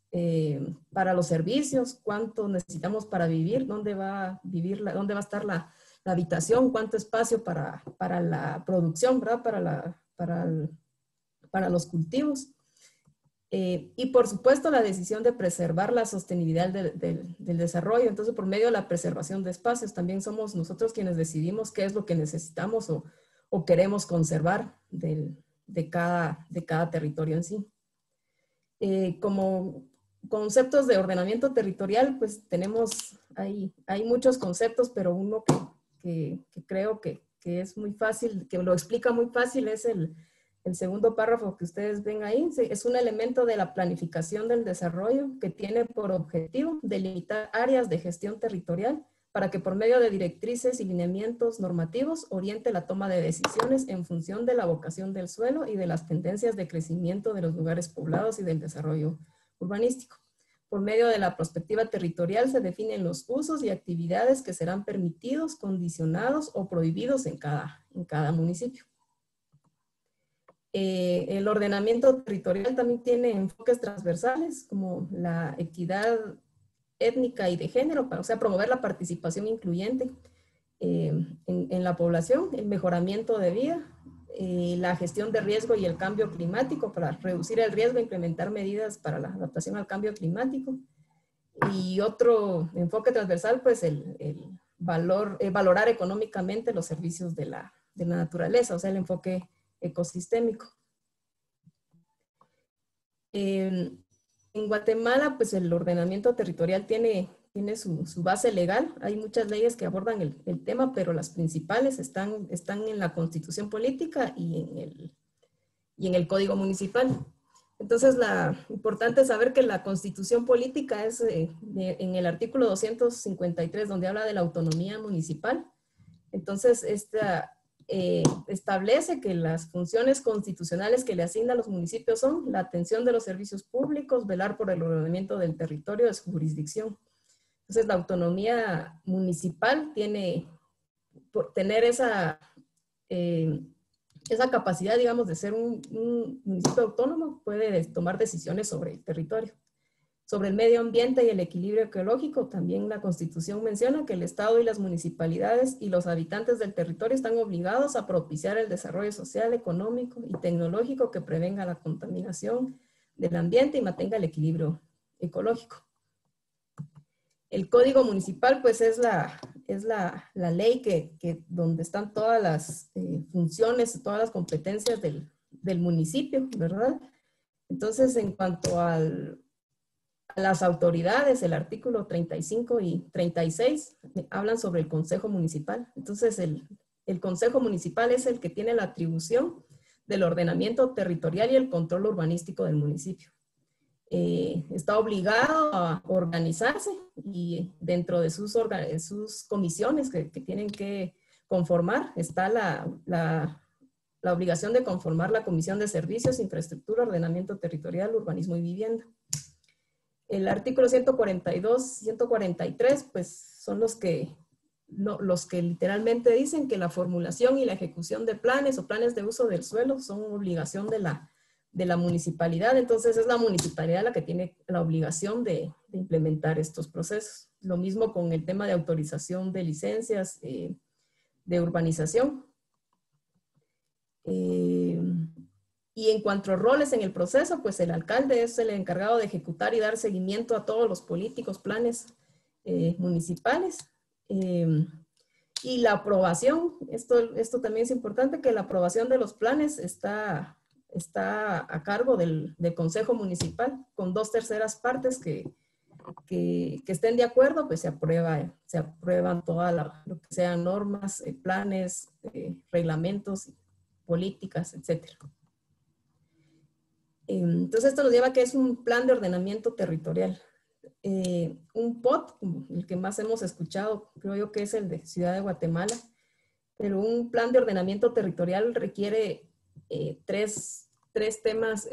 servicios, cuánto necesitamos para vivir, dónde va a estar la habitación, cuánto espacio para la producción, ¿verdad? Para los cultivos. Y por supuesto la decisión de preservar la sostenibilidad del desarrollo. Entonces, por medio de la preservación de espacios, también somos nosotros quienes decidimos qué es lo que necesitamos o queremos conservar de cada territorio en sí. Como conceptos de ordenamiento territorial, pues hay muchos conceptos, pero uno que creo que es muy fácil, que lo explica muy fácil, es el segundo párrafo que ustedes ven ahí. Es un elemento de la planificación del desarrollo que tiene por objetivo delimitar áreas de gestión territorial para que por medio de directrices y lineamientos normativos oriente la toma de decisiones en función de la vocación del suelo y de las tendencias de crecimiento de los lugares poblados y del desarrollo urbanístico. Por medio de la perspectiva territorial se definen los usos y actividades que serán permitidos, condicionados o prohibidos en cada municipio. El ordenamiento territorial también tiene enfoques transversales como la equidad étnica y de género, o sea, promover la participación incluyente en la población, el mejoramiento de vida, la gestión de riesgo y el cambio climático para reducir el riesgo e implementar medidas para la adaptación al cambio climático. Y otro enfoque transversal, pues valorar económicamente los servicios de la naturaleza, o sea, el enfoque ecosistémico. En Guatemala, pues el ordenamiento territorial tiene su base legal. Hay muchas leyes que abordan el tema, pero las principales están en la Constitución Política y en el Código Municipal. Entonces, importante es saber que la constitución política es en el artículo 253, donde habla de la autonomía municipal. Entonces, establece que las funciones constitucionales que le asigna a los municipios son la atención de los servicios públicos, velar por el ordenamiento del territorio de su jurisdicción. Entonces, la autonomía municipal tiene, por tener esa capacidad, digamos, de ser un municipio autónomo, puede tomar decisiones sobre el territorio. Sobre el medio ambiente y el equilibrio ecológico, también la Constitución menciona que el Estado y las municipalidades y los habitantes del territorio están obligados a propiciar el desarrollo social, económico y tecnológico que prevenga la contaminación del ambiente y mantenga el equilibrio ecológico. El Código Municipal, pues, es la ley donde están todas las funciones, todas las competencias del municipio, ¿verdad? Entonces, en cuanto a las autoridades, el artículo 35 y 36 hablan sobre el Consejo Municipal. Entonces, el Consejo Municipal es el que tiene la atribución del ordenamiento territorial y el control urbanístico del municipio. Está obligado a organizarse y dentro de sus comisiones que tienen que conformar está la obligación de conformar la Comisión de Servicios, Infraestructura, Ordenamiento Territorial, Urbanismo y Vivienda. El artículo 142, 143, pues son los que literalmente dicen que la formulación y la ejecución de planes o planes de uso del suelo son obligación de la municipalidad. Entonces es la municipalidad la que tiene la obligación de implementar estos procesos. Lo mismo con el tema de autorización de licencias de urbanización. Y en cuanto a roles en el proceso, pues el alcalde es el encargado de ejecutar y dar seguimiento a todos los políticos, planes municipales. Y la aprobación, esto también es importante, que la aprobación de los planes está a cargo del Consejo Municipal, con 2/3 partes que estén de acuerdo, pues se aprueban todas lo que sean normas, planes, reglamentos, políticas, etc. Entonces esto nos lleva a que es un plan de ordenamiento territorial. Un POT, el que más hemos escuchado, creo yo que es el de Ciudad de Guatemala, pero un plan de ordenamiento territorial requiere tres temas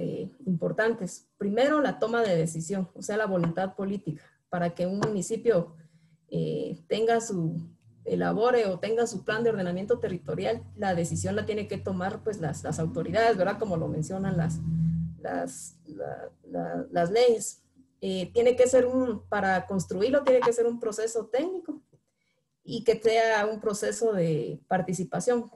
importantes. Primero, la toma de decisión, o sea, la voluntad política, para que un municipio elabore o tenga su plan de ordenamiento territorial. La decisión la tiene que tomar pues las autoridades, ¿verdad? Como lo mencionan las leyes. Tiene que ser para construirlo tiene que ser un proceso técnico y que sea un proceso de participación.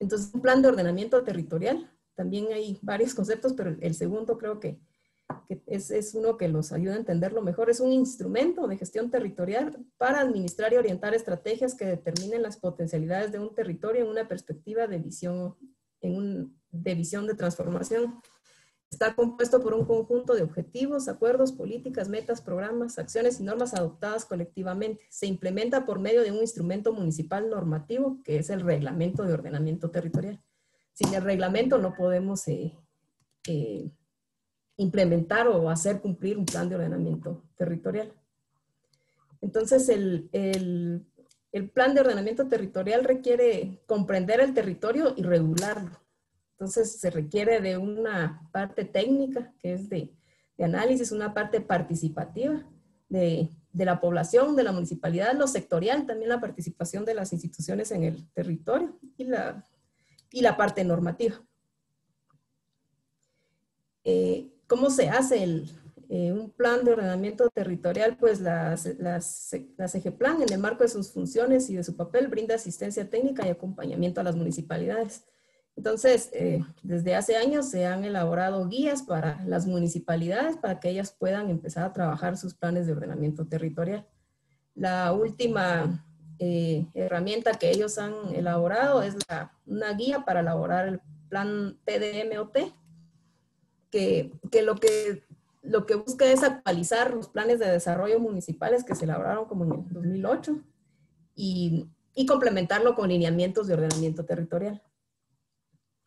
Entonces, un plan de ordenamiento territorial, también hay varios conceptos, pero el segundo creo que es uno que los ayuda a entenderlo mejor. Es un instrumento de gestión territorial para administrar y orientar estrategias que determinen las potencialidades de un territorio en una perspectiva de visión, de visión de transformación. Está compuesto por un conjunto de objetivos, acuerdos, políticas, metas, programas, acciones y normas adoptadas colectivamente. Se implementa por medio de un instrumento municipal normativo, que es el reglamento de ordenamiento territorial. Sin el reglamento no podemos implementar o hacer cumplir un plan de ordenamiento territorial. Entonces, el plan de ordenamiento territorial requiere comprender el territorio y regularlo. Entonces, se requiere de una parte técnica, que es de análisis, una parte participativa de la población, de la municipalidad, lo sectorial, también la participación de las instituciones en el territorio y la parte normativa. ¿Cómo se hace un plan de ordenamiento territorial? Pues la CEGEPLAN, en el marco de sus funciones y de su papel, brinda asistencia técnica y acompañamiento a las municipalidades. Entonces, desde hace años se han elaborado guías para las municipalidades para que ellas puedan empezar a trabajar sus planes de ordenamiento territorial. La última herramienta que ellos han elaborado es una guía para elaborar el plan PDMOT, que lo que busca es actualizar los planes de desarrollo municipales que se elaboraron como en el 2008 y complementarlo con lineamientos de ordenamiento territorial.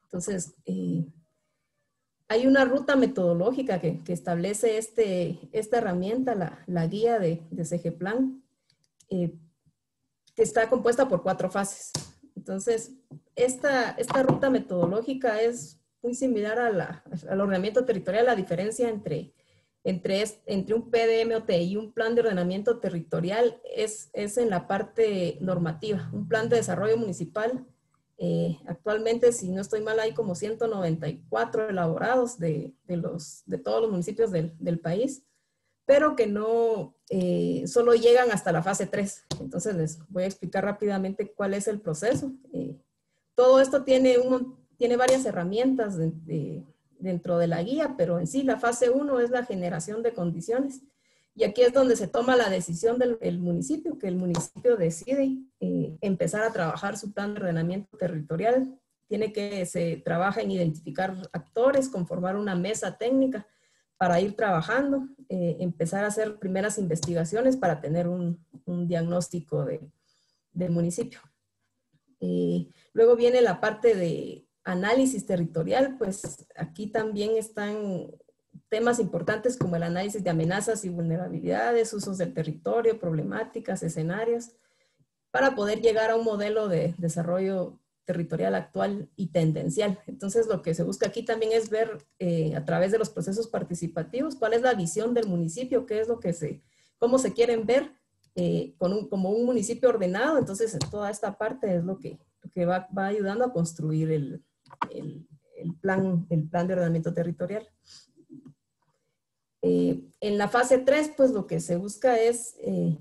Entonces, hay una ruta metodológica que establece esta herramienta, la guía de CGPlan, que está compuesta por 4 fases. Entonces, esta ruta metodológica es muy similar al ordenamiento territorial. La diferencia entre un PDMOT y un plan de ordenamiento territorial es en la parte normativa. Un plan de desarrollo municipal, actualmente, si no estoy mal, hay como 194 elaborados de todos los municipios del país, pero que no solo llegan hasta la fase 3. Entonces les voy a explicar rápidamente cuál es el proceso. Todo esto tiene varias herramientas dentro de la guía, pero en sí la fase 1 es la generación de condiciones. Y aquí es donde se toma la decisión del municipio, que el municipio decide empezar a trabajar su plan de ordenamiento territorial. Se trabaja en identificar actores, conformar una mesa técnica para ir trabajando, empezar a hacer primeras investigaciones para tener un diagnóstico del municipio. Luego viene la parte de análisis territorial, pues aquí también están temas importantes como el análisis de amenazas y vulnerabilidades, usos del territorio, problemáticas, escenarios, para poder llegar a un modelo de desarrollo territorial actual y tendencial. Entonces, lo que se busca aquí también es ver a través de los procesos participativos cuál es la visión del municipio, qué es cómo se quieren ver como un municipio ordenado. Entonces, en toda esta parte es lo que va ayudando a construir el plan de ordenamiento territorial. En la fase 3, pues lo que se busca es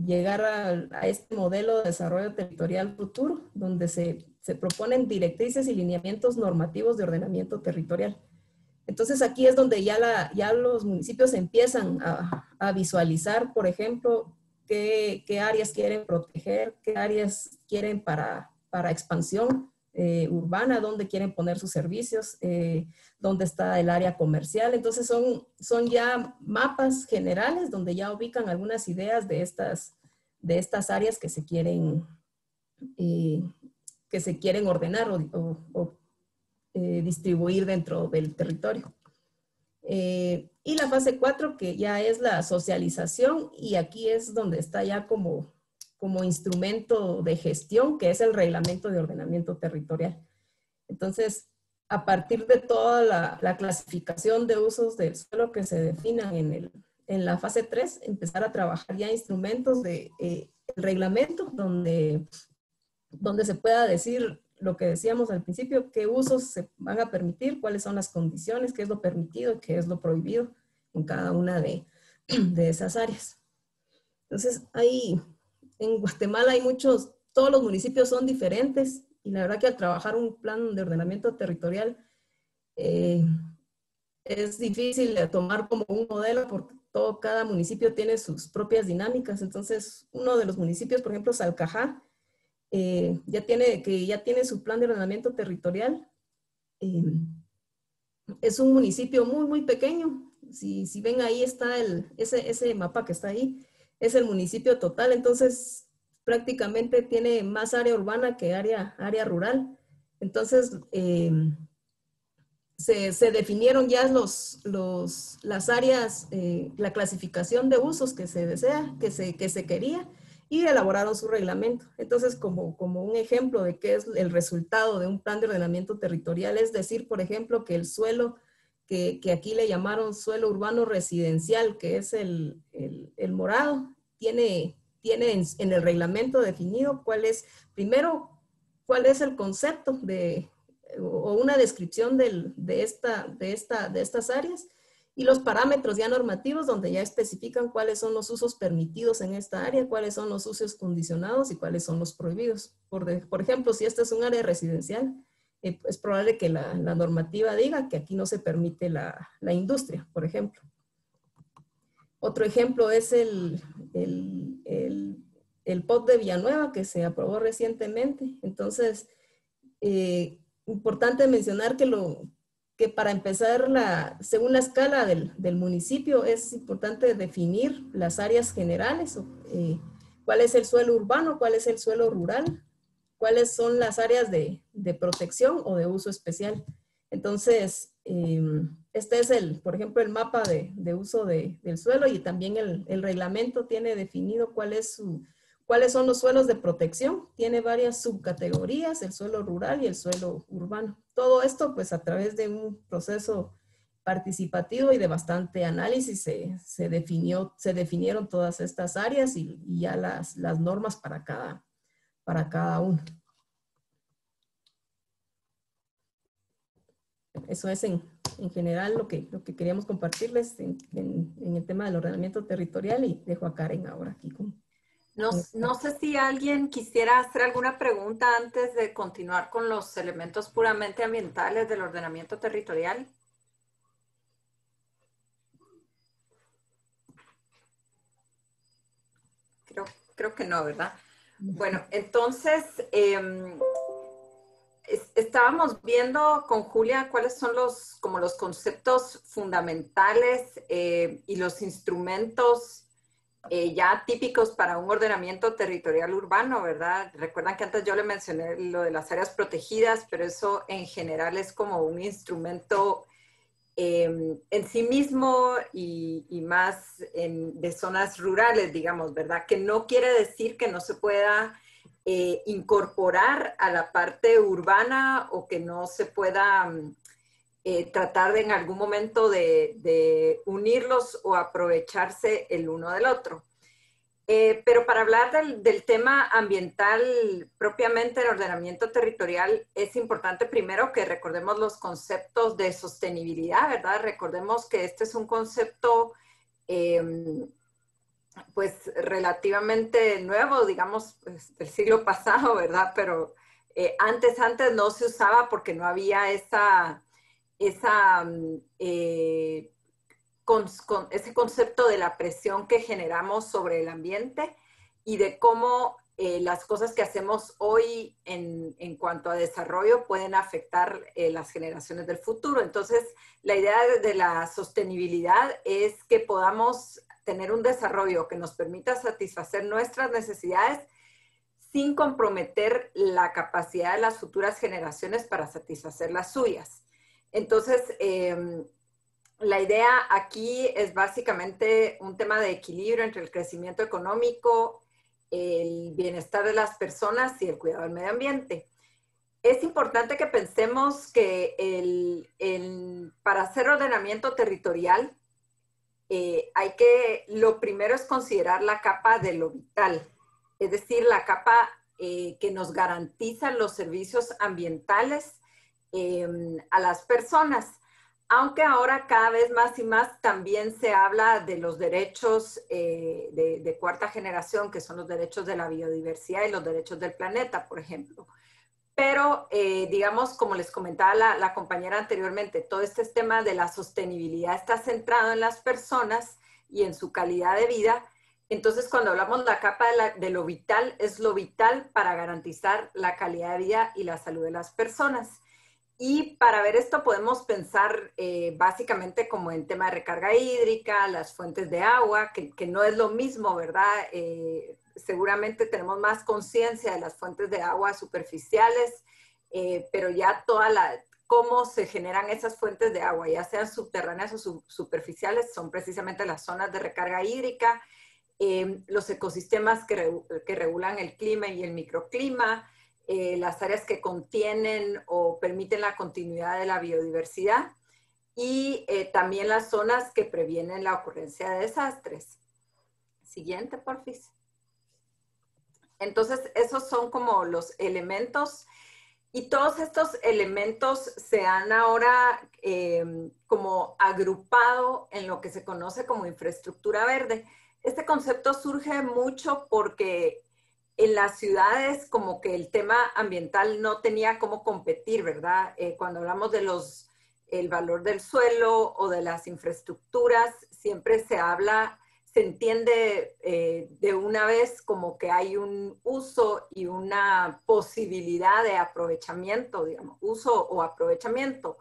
llegar a este modelo de desarrollo territorial futuro, donde se proponen directrices y lineamientos normativos de ordenamiento territorial. Entonces aquí es donde ya los municipios empiezan a visualizar, por ejemplo, qué áreas quieren proteger, qué áreas quieren para expansión urbana, dónde quieren poner sus servicios, dónde está el área comercial. Entonces son ya mapas generales donde ya ubican algunas ideas de estas áreas que se quieren ordenar o distribuir dentro del territorio. Y la fase 4, que ya es la socialización, y aquí es donde está ya como instrumento de gestión, que es el reglamento de ordenamiento territorial. Entonces, a partir de toda la clasificación de usos del suelo que se definan en la fase 3, empezar a trabajar ya instrumentos de reglamento donde se pueda decir lo que decíamos al principio, qué usos se van a permitir, cuáles son las condiciones, qué es lo permitido, qué es lo prohibido en cada una de esas áreas. Entonces, en Guatemala todos los municipios son diferentes, y la verdad que al trabajar un plan de ordenamiento territorial es difícil de tomar como un modelo porque cada municipio tiene sus propias dinámicas. Entonces, uno de los municipios, por ejemplo, Salcajá, ya tiene su plan de ordenamiento territorial. Es un municipio muy, muy pequeño. Si ven ahí está ese mapa que está ahí, es el municipio total. Entonces, prácticamente tiene más área urbana que área rural. Entonces, se definieron ya las áreas, la clasificación de usos que se desea, que se quería, y elaboraron su reglamento. Entonces, como un ejemplo de qué es el resultado de un plan de ordenamiento territorial, es decir, por ejemplo, que el suelo, que aquí le llamaron suelo urbano residencial, que es el morado, tiene en el reglamento definido cuál es el concepto o una descripción de estas áreas, y los parámetros ya normativos donde ya especifican cuáles son los usos permitidos en esta área, cuáles son los usos condicionados y cuáles son los prohibidos. Por ejemplo, si esta es un área residencial, es probable que la normativa diga que aquí no se permite la industria, por ejemplo. Otro ejemplo es el POT de Villanueva, que se aprobó recientemente. Entonces, importante mencionar que para empezar, según la escala del municipio, es importante definir las áreas generales, cuál es el suelo urbano, cuál es el suelo rural, cuáles son las áreas de protección o de uso especial. Entonces, Este es, por ejemplo, el mapa de uso del suelo, y también el reglamento tiene definido cuáles son los suelos de protección. Tiene varias subcategorías, el suelo rural y el suelo urbano. Todo esto, pues, a través de un proceso participativo y de bastante análisis se definieron todas estas áreas y ya las normas para cada uno. Eso es en general lo que queríamos compartirles en el tema del ordenamiento territorial, y dejo a Karen ahora aquí con...
No sé si alguien quisiera hacer alguna pregunta antes de continuar con los elementos puramente ambientales del ordenamiento territorial. Creo que no, ¿verdad? Bueno, entonces, estábamos viendo con Julia cuáles son los conceptos fundamentales y los instrumentos ya típicos para un ordenamiento territorial urbano, ¿verdad? Recuerdan que antes yo le mencioné lo de las áreas protegidas, pero eso en general es como un instrumento en sí mismo y más de zonas rurales, digamos, ¿verdad? Que no quiere decir que no se pueda incorporar a la parte urbana o que no se pueda tratar de en algún momento de unirlos o aprovecharse el uno del otro. Pero para hablar del tema ambiental propiamente del ordenamiento territorial, es importante primero que recordemos los conceptos de sostenibilidad, ¿verdad? Recordemos que este es un concepto pues relativamente nuevo, digamos, pues, del siglo pasado, ¿verdad? Pero antes no se usaba porque no había ese concepto de la presión que generamos sobre el ambiente y de cómo las cosas que hacemos hoy en cuanto a desarrollo pueden afectar las generaciones del futuro. Entonces, la idea de la sostenibilidad es que podamos tener un desarrollo que nos permita satisfacer nuestras necesidades sin comprometer la capacidad de las futuras generaciones para satisfacer las suyas. Entonces, la idea aquí es básicamente un tema de equilibrio entre el crecimiento económico, el bienestar de las personas y el cuidado del medio ambiente. Es importante que pensemos que para hacer ordenamiento territorial, lo primero es considerar la capa de lo vital, es decir, la capa que nos garantiza los servicios ambientales a las personas. Aunque ahora cada vez más y más también se habla de los derechos de cuarta generación, que son los derechos de la biodiversidad y los derechos del planeta, por ejemplo. Pero, digamos, como les comentaba la compañera anteriormente, todo este tema de la sostenibilidad está centrado en las personas y en su calidad de vida. Entonces, cuando hablamos de la capa de lo vital, es lo vital para garantizar la calidad de vida y la salud de las personas. Y para ver esto podemos pensar básicamente como en tema de recarga hídrica, las fuentes de agua, que no es lo mismo, ¿verdad? Seguramente tenemos más conciencia de las fuentes de agua superficiales, pero ya cómo se generan esas fuentes de agua, ya sean subterráneas o superficiales, son precisamente las zonas de recarga hídrica, los ecosistemas que regulan el clima y el microclima, las áreas que contienen o permiten la continuidad de la biodiversidad y también las zonas que previenen la ocurrencia de desastres. Siguiente, porfis. Entonces, esos son como los elementos y todos estos elementos se han ahora como agrupado en lo que se conoce como infraestructura verde. Este concepto surge mucho porque en las ciudades como que el tema ambiental no tenía cómo competir, ¿verdad? Cuando hablamos de el valor del suelo o de las infraestructuras, siempre se entiende de una vez como que hay un uso y una posibilidad de aprovechamiento, digamos, uso o aprovechamiento.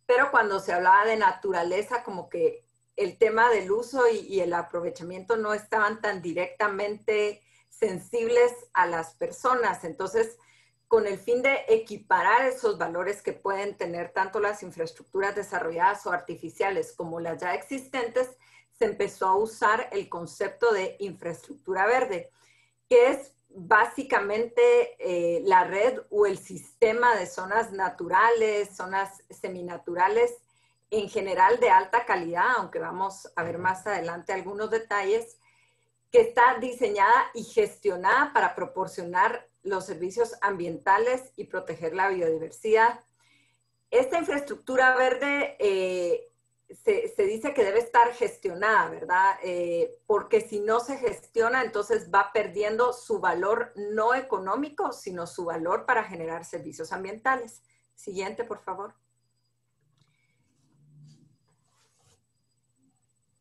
Pero cuando se hablaba de naturaleza, como que el tema del uso y el aprovechamiento no estaban tan directamente sensibles a las personas. Entonces, con el fin de equiparar esos valores que pueden tener tanto las infraestructuras desarrolladas o artificiales como las ya existentes, se empezó a usar el concepto de infraestructura verde, que es básicamente la red o el sistema de zonas naturales, zonas seminaturales, en general de alta calidad, aunque vamos a ver más adelante algunos detalles, que está diseñada y gestionada para proporcionar los servicios ambientales y proteger la biodiversidad. Esta infraestructura verde se dice que debe estar gestionada, ¿verdad? Porque si no se gestiona, entonces va perdiendo su valor no económico, sino su valor para generar servicios ambientales. Siguiente, por favor.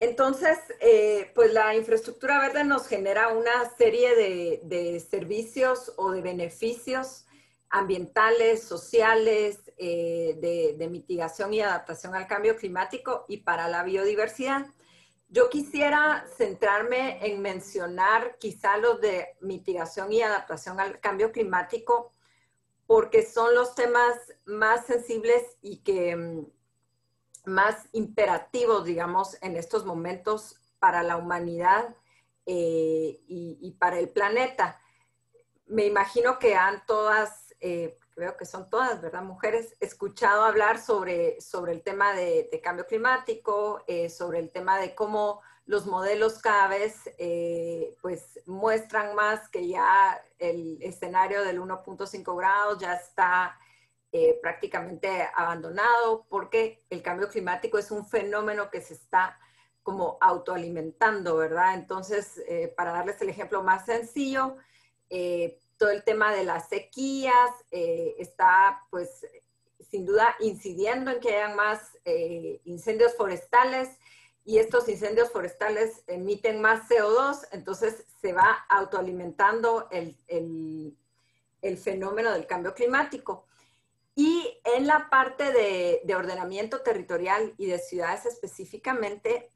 Entonces, pues la infraestructura verde nos genera una serie de servicios o de beneficios ambientales, sociales, de mitigación y adaptación al cambio climático y para la biodiversidad. Yo quisiera centrarme en mencionar quizá los de mitigación y adaptación al cambio climático, porque son los temas más sensibles y que más imperativos, digamos, en estos momentos para la humanidad y para el planeta. Me imagino que han todas, creo que son todas, ¿verdad? Mujeres, escuchado hablar sobre el tema de cambio climático, sobre el tema de cómo los modelos cada vez pues muestran más que ya el escenario del 1.5 grados ya está prácticamente abandonado, porque el cambio climático es un fenómeno que se está como autoalimentando, ¿verdad? Entonces, para darles el ejemplo más sencillo, todo el tema de las sequías está, pues, sin duda incidiendo en que hayan más incendios forestales, y estos incendios forestales emiten más CO2, entonces se va autoalimentando el fenómeno del cambio climático. Y en la parte de ordenamiento territorial y de ciudades específicamente,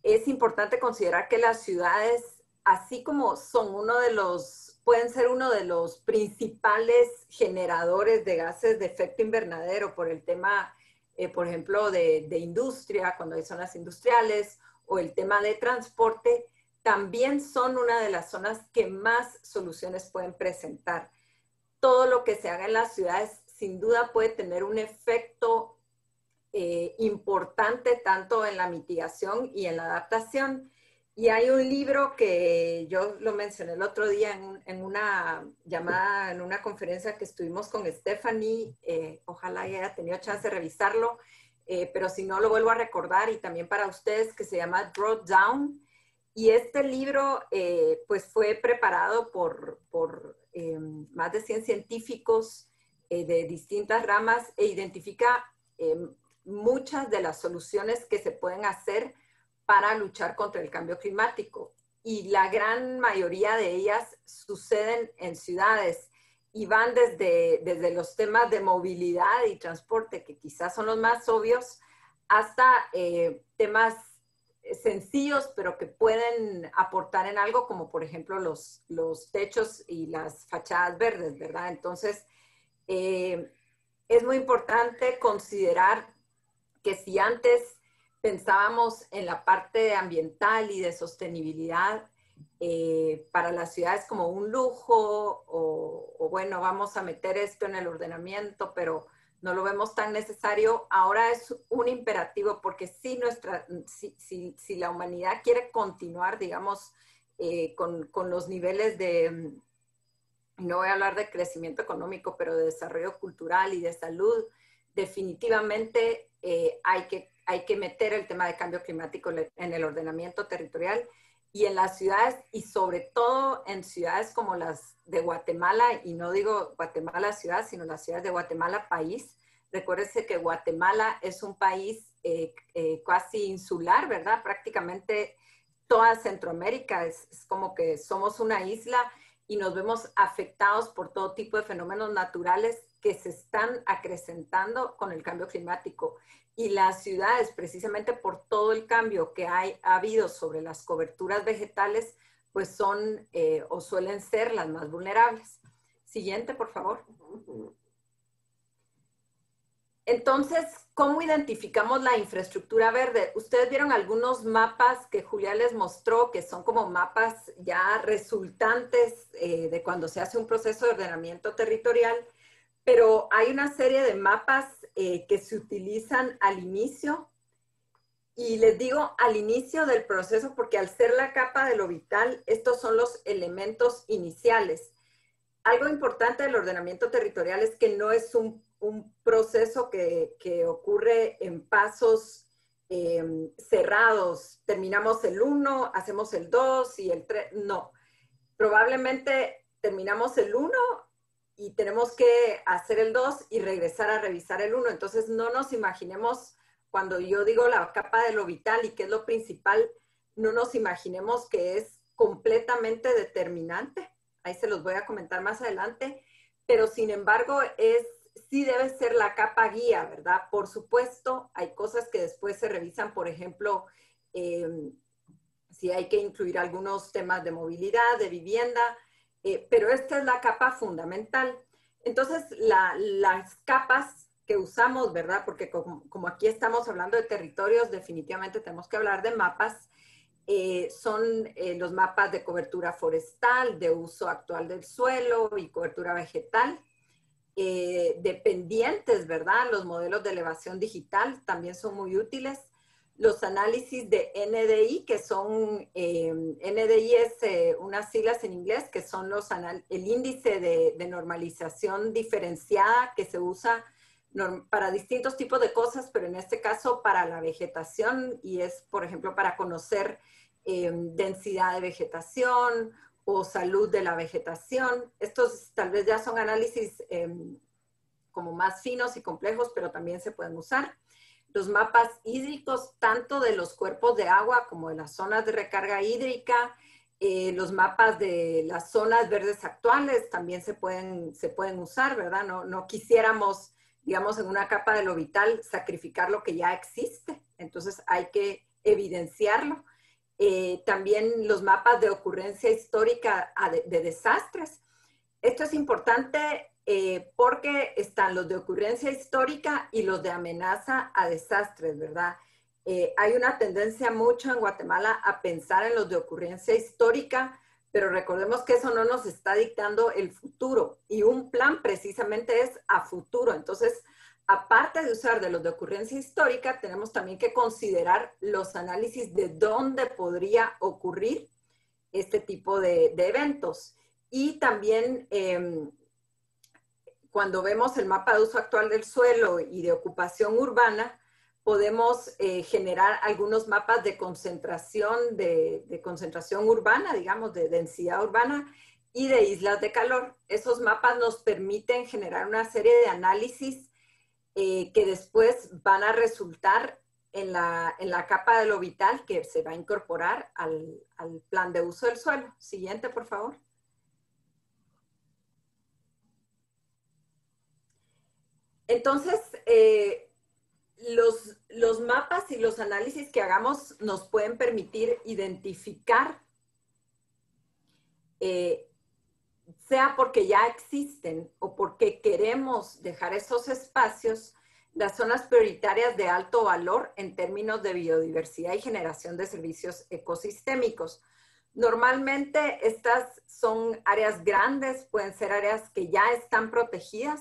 es importante considerar que las ciudades, así como son pueden ser uno de los principales generadores de gases de efecto invernadero por el tema, por ejemplo, de industria, cuando hay zonas industriales, o el tema de transporte, también son una de las zonas que más soluciones pueden presentar. Todo lo que se haga en las ciudades sin duda puede tener un efecto importante tanto en la mitigación y en la adaptación. Y hay un libro que yo lo mencioné el otro día en una llamada, en una conferencia que estuvimos con Stephanie, ojalá haya tenido chance de revisarlo, pero si no lo vuelvo a recordar, y también para ustedes, que se llama Drawdown. Y este libro pues fue preparado por más de 100 científicos de distintas ramas e identifica muchas de las soluciones que se pueden hacer para luchar contra el cambio climático. Y la gran mayoría de ellas suceden en ciudades y van desde los temas de movilidad y transporte, que quizás son los más obvios, hasta temas sencillos, pero que pueden aportar en algo, como por ejemplo los techos y las fachadas verdes, ¿verdad? Entonces, es muy importante considerar que si antes pensábamos en la parte ambiental y de sostenibilidad para las ciudades como un lujo o bueno, vamos a meter esto en el ordenamiento, pero no lo vemos tan necesario, ahora es un imperativo, porque si la humanidad quiere continuar, digamos, con los niveles de, no voy a hablar de crecimiento económico, pero de desarrollo cultural y de salud, definitivamente hay que meter el tema de cambio climático en el ordenamiento territorial y en las ciudades, y sobre todo en ciudades como las de Guatemala, y no digo Guatemala ciudad, sino las ciudades de Guatemala país. Recuérdense que Guatemala es un país casi insular, ¿verdad? Prácticamente toda Centroamérica es como que somos una isla y nos vemos afectados por todo tipo de fenómenos naturales que se están acrecentando con el cambio climático. Y las ciudades, precisamente por todo el cambio que ha habido sobre las coberturas vegetales, pues son o suelen ser las más vulnerables. Siguiente, por favor. Entonces, ¿cómo identificamos la infraestructura verde? Ustedes vieron algunos mapas que Julia les mostró, que son como mapas ya resultantes de cuando se hace un proceso de ordenamiento territorial, pero hay una serie de mapas que se utilizan al inicio. Y les digo al inicio del proceso porque al ser la capa de lo vital, estos son los elementos iniciales. Algo importante del ordenamiento territorial es que no es un proceso que ocurre en pasos cerrados. Terminamos el 1, hacemos el 2 y el 3. No. Probablemente terminamos el 1 y tenemos que hacer el 2 y regresar a revisar el 1. Entonces no nos imaginemos, cuando yo digo la capa de lo vital y qué es lo principal, no nos imaginemos que es completamente determinante. Ahí se los voy a comentar más adelante, pero sin embargo sí debe ser la capa guía, ¿verdad? Por supuesto, hay cosas que después se revisan, por ejemplo, si hay que incluir algunos temas de movilidad, de vivienda, pero esta es la capa fundamental. Entonces, las capas que usamos, ¿verdad? Porque como aquí estamos hablando de territorios, definitivamente tenemos que hablar de mapas. Son los mapas de cobertura forestal, de uso actual del suelo y cobertura vegetal. Dependientes, ¿verdad? Los modelos de elevación digital también son muy útiles. Los análisis de NDI, que son, NDI es unas siglas en inglés, que son el índice de normalización diferenciada que se usa para distintos tipos de cosas, pero en este caso para la vegetación y es, por ejemplo, para conocer densidad de vegetación o salud de la vegetación. Estos tal vez ya son análisis como más finos y complejos, pero también se pueden usar. Los mapas hídricos, tanto de los cuerpos de agua como de las zonas de recarga hídrica, los mapas de las zonas verdes actuales también se pueden usar, ¿verdad? No quisiéramos, digamos, en una capa de lo vital, sacrificar lo que ya existe. Entonces hay que evidenciarlo. También los mapas de ocurrencia histórica de desastres. Esto es importante porque están los de ocurrencia histórica y los de amenaza a desastres, ¿verdad? Hay una tendencia mucho en Guatemala a pensar en los de ocurrencia histórica, pero recordemos que eso no nos está dictando el futuro y un plan precisamente es a futuro. Entonces, aparte de usar de los de ocurrencia histórica, tenemos también que considerar los análisis de dónde podría ocurrir este tipo de eventos. Y también cuando vemos el mapa de uso actual del suelo y de ocupación urbana, podemos generar algunos mapas de concentración urbana, digamos, de densidad urbana y de islas de calor. Esos mapas nos permiten generar una serie de análisis que después van a resultar en la capa de lo vital que se va a incorporar al plan de uso del suelo. Siguiente, por favor. Entonces, los mapas y los análisis que hagamos nos pueden permitir identificar, sea porque ya existen o porque queremos dejar esos espacios, las zonas prioritarias de alto valor en términos de biodiversidad y generación de servicios ecosistémicos. Normalmente estas son áreas grandes, pueden ser áreas que ya están protegidas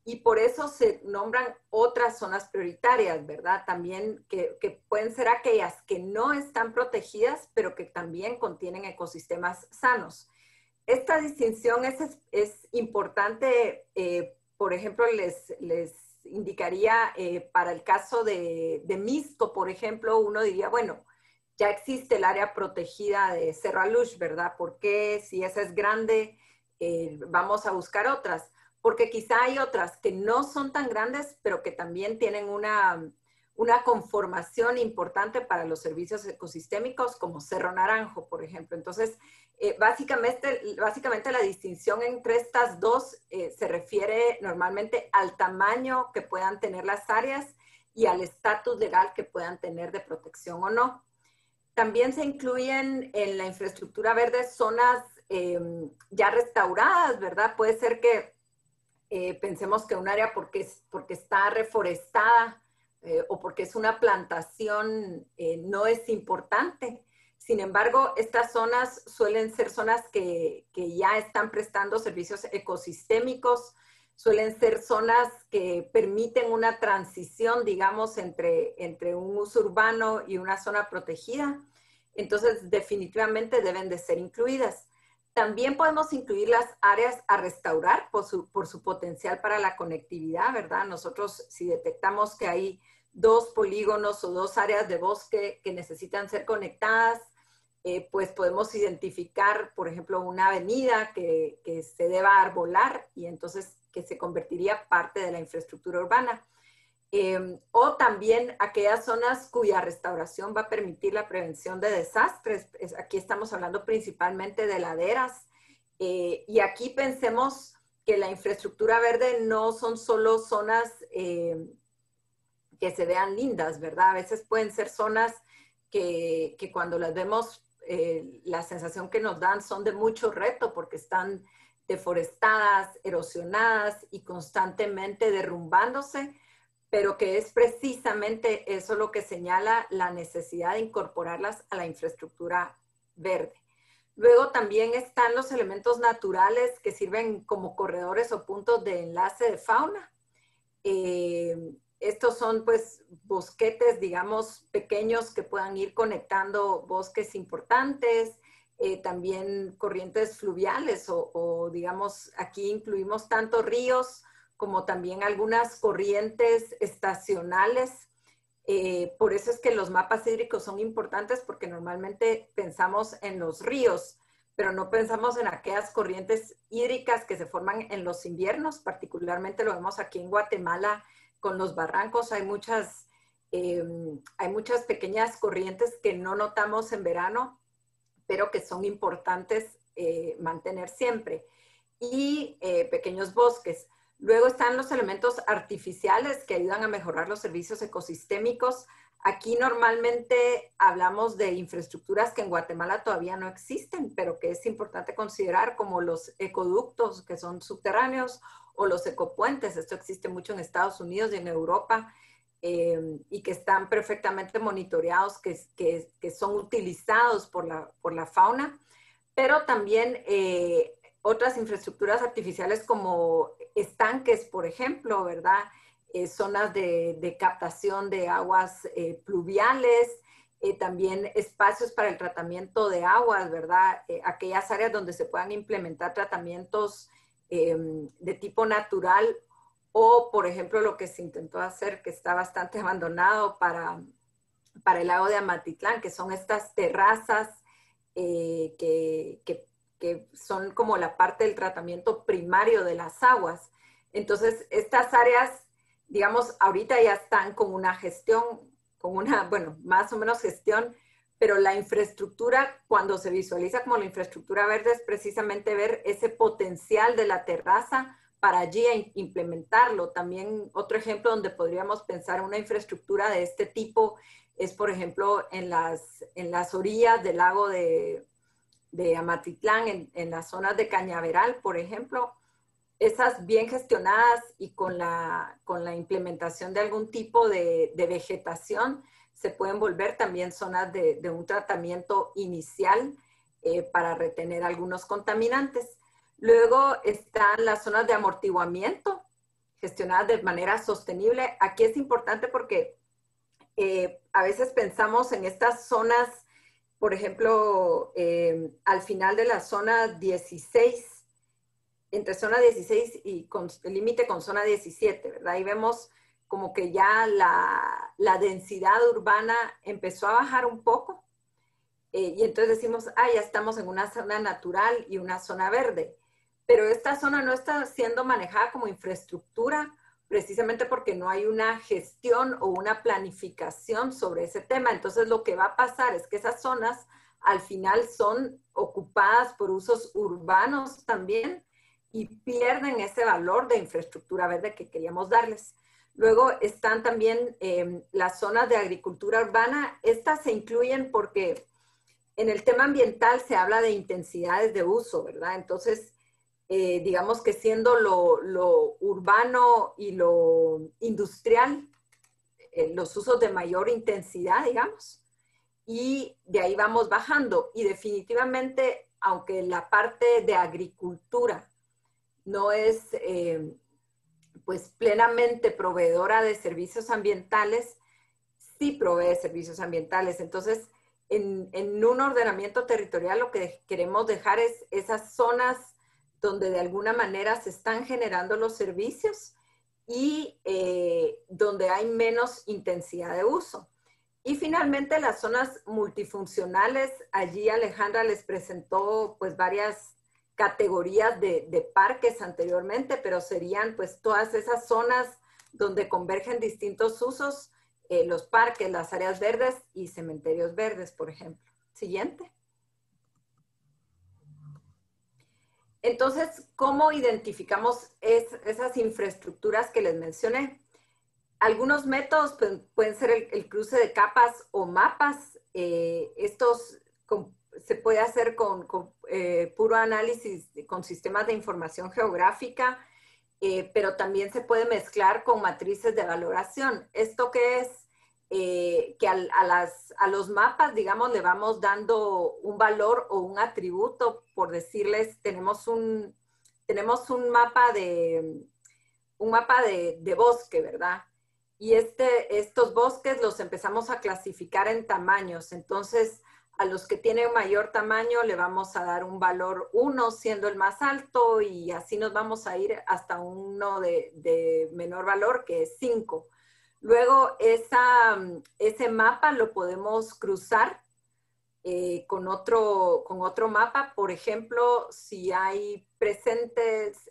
y por eso se nombran otras zonas prioritarias, ¿verdad? También que pueden ser aquellas que no están protegidas, pero que también contienen ecosistemas sanos. Esta distinción es importante, por ejemplo, les indicaría para el caso de Mixco, por ejemplo, uno diría, bueno, ya existe el área protegida de Cerro Aluche, ¿verdad? ¿Por qué si esa es grande vamos a buscar otras? Porque quizá hay otras que no son tan grandes, pero que también tienen una conformación importante para los servicios ecosistémicos, como Cerro Naranjo, por ejemplo. Entonces, básicamente la distinción entre estas dos se refiere normalmente al tamaño que puedan tener las áreas y al estatus legal que puedan tener de protección o no. También se incluyen en la infraestructura verde zonas ya restauradas, ¿verdad? Puede ser que pensemos que un área porque está reforestada o porque es una plantación no es importante. Sin embargo, estas zonas suelen ser zonas que ya están prestando servicios ecosistémicos, suelen ser zonas que permiten una transición, digamos, entre un uso urbano y una zona protegida. Entonces, definitivamente deben de ser incluidas. También podemos incluir las áreas a restaurar por su potencial para la conectividad, ¿verdad? Nosotros, si detectamos que hay 2 polígonos o 2 áreas de bosque que necesitan ser conectadas, pues podemos identificar, por ejemplo, una avenida que se deba arbolar y entonces que se convertiría parte de la infraestructura urbana. O también aquellas zonas cuya restauración va a permitir la prevención de desastres. Aquí estamos hablando principalmente de laderas. Y aquí pensemos que la infraestructura verde no son solo zonas que se vean lindas, ¿verdad? A veces pueden ser zonas que cuando las vemos, la sensación que nos dan son de mucho reto porque están deforestadas, erosionadas y constantemente derrumbándose, pero que es precisamente eso lo que señala la necesidad de incorporarlas a la infraestructura verde. Luego también están los elementos naturales que sirven como corredores o puntos de enlace de fauna. Estos son pues bosquetes, digamos, pequeños que puedan ir conectando bosques importantes, también corrientes fluviales o digamos, aquí incluimos tanto ríos como también algunas corrientes estacionales. Por eso es que los mapas hídricos son importantes porque normalmente pensamos en los ríos, pero no pensamos en aquellas corrientes hídricas que se forman en los inviernos, particularmente lo vemos aquí en Guatemala con los barrancos. Hay muchas pequeñas corrientes que no notamos en verano, pero que son importantes mantener siempre. Y pequeños bosques. Luego están los elementos artificiales que ayudan a mejorar los servicios ecosistémicos. Aquí normalmente hablamos de infraestructuras que en Guatemala todavía no existen, pero que es importante considerar como los ecoductos que son subterráneos o los ecopuentes. Esto existe mucho en Estados Unidos y en Europa y que están perfectamente monitoreados, que son utilizados por la fauna, pero también otras infraestructuras artificiales como estanques, por ejemplo, ¿verdad? Zonas de captación de aguas pluviales, también espacios para el tratamiento de aguas, ¿verdad? Aquellas áreas donde se puedan implementar tratamientos de tipo natural o, por ejemplo, lo que se intentó hacer, que está bastante abandonado para el lago de Amatitlán, que son estas terrazas que son como la parte del tratamiento primario de las aguas. Entonces, estas áreas, digamos, ahorita ya están con una gestión, bueno, más o menos gestión, pero la infraestructura, cuando se visualiza como la infraestructura verde, es precisamente ver ese potencial de la terraza para allí implementarlo. También otro ejemplo donde podríamos pensar una infraestructura de este tipo es, por ejemplo, en las orillas del lago de Amatitlán, en las zonas de Cañaveral, por ejemplo. Esas bien gestionadas y con la implementación de algún tipo de vegetación, se pueden volver también zonas de un tratamiento inicial para retener algunos contaminantes. Luego están las zonas de amortiguamiento, gestionadas de manera sostenible. Aquí es importante porque a veces pensamos en estas zonas, por ejemplo, al final de la zona 16, entre zona 16 y el límite con zona 17, ¿verdad? Ahí vemos como que ya la densidad urbana empezó a bajar un poco y entonces decimos, ya estamos en una zona natural y una zona verde. Pero esta zona no está siendo manejada como infraestructura precisamente porque no hay una gestión o una planificación sobre ese tema. Entonces lo que va a pasar es que esas zonas al final son ocupadas por usos urbanos también y pierden ese valor de infraestructura verde que queríamos darles. Luego están también las zonas de agricultura urbana. Estas se incluyen porque En el tema ambiental se habla de intensidades de uso, ¿verdad? Entonces, digamos que siendo lo urbano y lo industrial, los usos de mayor intensidad, digamos, y de ahí vamos bajando. Y definitivamente, aunque la parte de agricultura no es pues plenamente proveedora de servicios ambientales, sí provee servicios ambientales. Entonces, en un ordenamiento territorial lo que queremos dejar es esas zonas donde de alguna manera se están generando los servicios y donde hay menos intensidad de uso. Y finalmente las zonas multifuncionales, allí Alejandra les presentó pues varias categorías de parques anteriormente, pero serían pues todas esas zonas donde convergen distintos usos, los parques, las áreas verdes y cementerios verdes, por ejemplo. Siguiente. Entonces, ¿cómo identificamos esas infraestructuras que les mencioné? Algunos métodos pueden ser el cruce de capas o mapas. Estos se puede hacer con puro análisis, con sistemas de información geográfica, pero también se puede mezclar con matrices de valoración. ¿Esto qué es? Que a los mapas, digamos, le vamos dando un valor o un atributo, por decirles, tenemos un mapa de bosque, ¿verdad? Y estos bosques los empezamos a clasificar en tamaños. Entonces, a los que tienen mayor tamaño le vamos a dar un valor 1 siendo el más alto y así nos vamos a ir hasta uno de menor valor que es 5. Luego ese mapa lo podemos cruzar con otro mapa. Por ejemplo, si hay presentes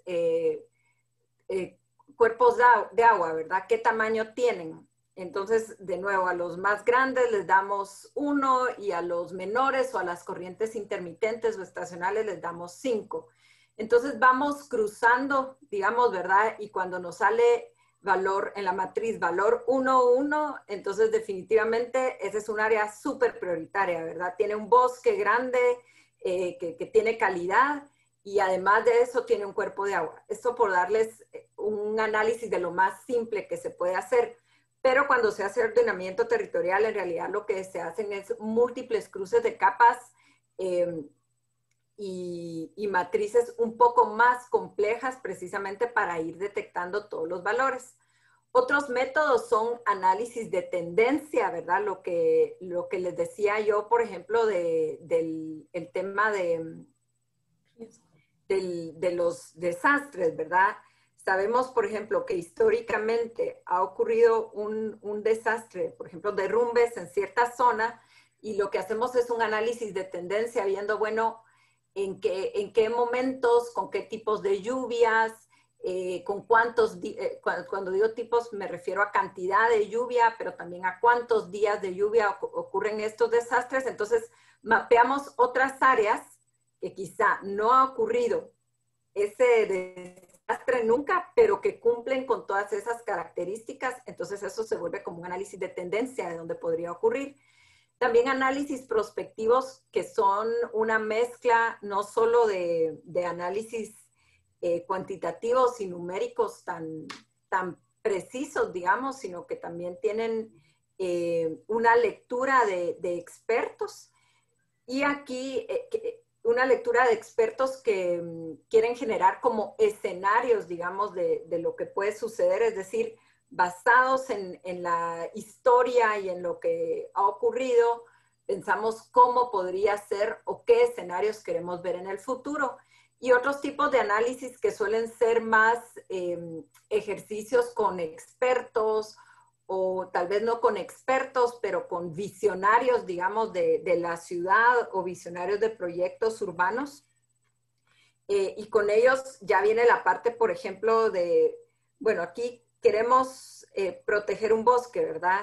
cuerpos de agua, ¿verdad? ¿Qué tamaño tienen? Entonces, de nuevo, a los más grandes les damos 1 y a los menores o a las corrientes intermitentes o estacionales les damos 5. Entonces, vamos cruzando, digamos, ¿verdad? Y cuando nos sale valor en la matriz, valor 1, 1, entonces definitivamente esa es un área súper prioritaria, ¿verdad? Tiene un bosque grande que tiene calidad y además de eso tiene un cuerpo de agua. Esto por darles un análisis de lo más simple que se puede hacer. Pero cuando se hace ordenamiento territorial, en realidad lo que se hacen es múltiples cruces de capas y matrices un poco más complejas precisamente para ir detectando todos los valores. Otros métodos son análisis de tendencia, ¿verdad? Lo que les decía yo, por ejemplo, del tema de los desastres, ¿verdad? Sabemos, por ejemplo, que históricamente ha ocurrido un desastre, por ejemplo, derrumbes en cierta zona, y lo que hacemos es un análisis de tendencia, viendo, bueno, en qué momentos, con qué tipos de lluvias, con cuántos, cuando digo tipos me refiero a cantidad de lluvia, pero también a cuántos días de lluvia ocurren estos desastres. Entonces, mapeamos otras áreas que quizá no ha ocurrido ese desastre nunca, pero que cumplen con todas esas características. Entonces eso se vuelve como un análisis de tendencia de dónde podría ocurrir. También análisis prospectivos, que son una mezcla no solo de análisis cuantitativos y numéricos tan precisos, digamos, sino que también tienen una lectura de expertos. Y aquí una lectura de expertos que quieren generar como escenarios, digamos, de lo que puede suceder, es decir, basados en la historia y en lo que ha ocurrido, pensamos cómo podría ser o qué escenarios queremos ver en el futuro. Y otros tipos de análisis que suelen ser más ejercicios con expertos, o tal vez no con expertos, pero con visionarios, digamos, de la ciudad o visionarios de proyectos urbanos. Y con ellos ya viene la parte, por ejemplo, de, bueno, aquí queremos proteger un bosque, ¿verdad?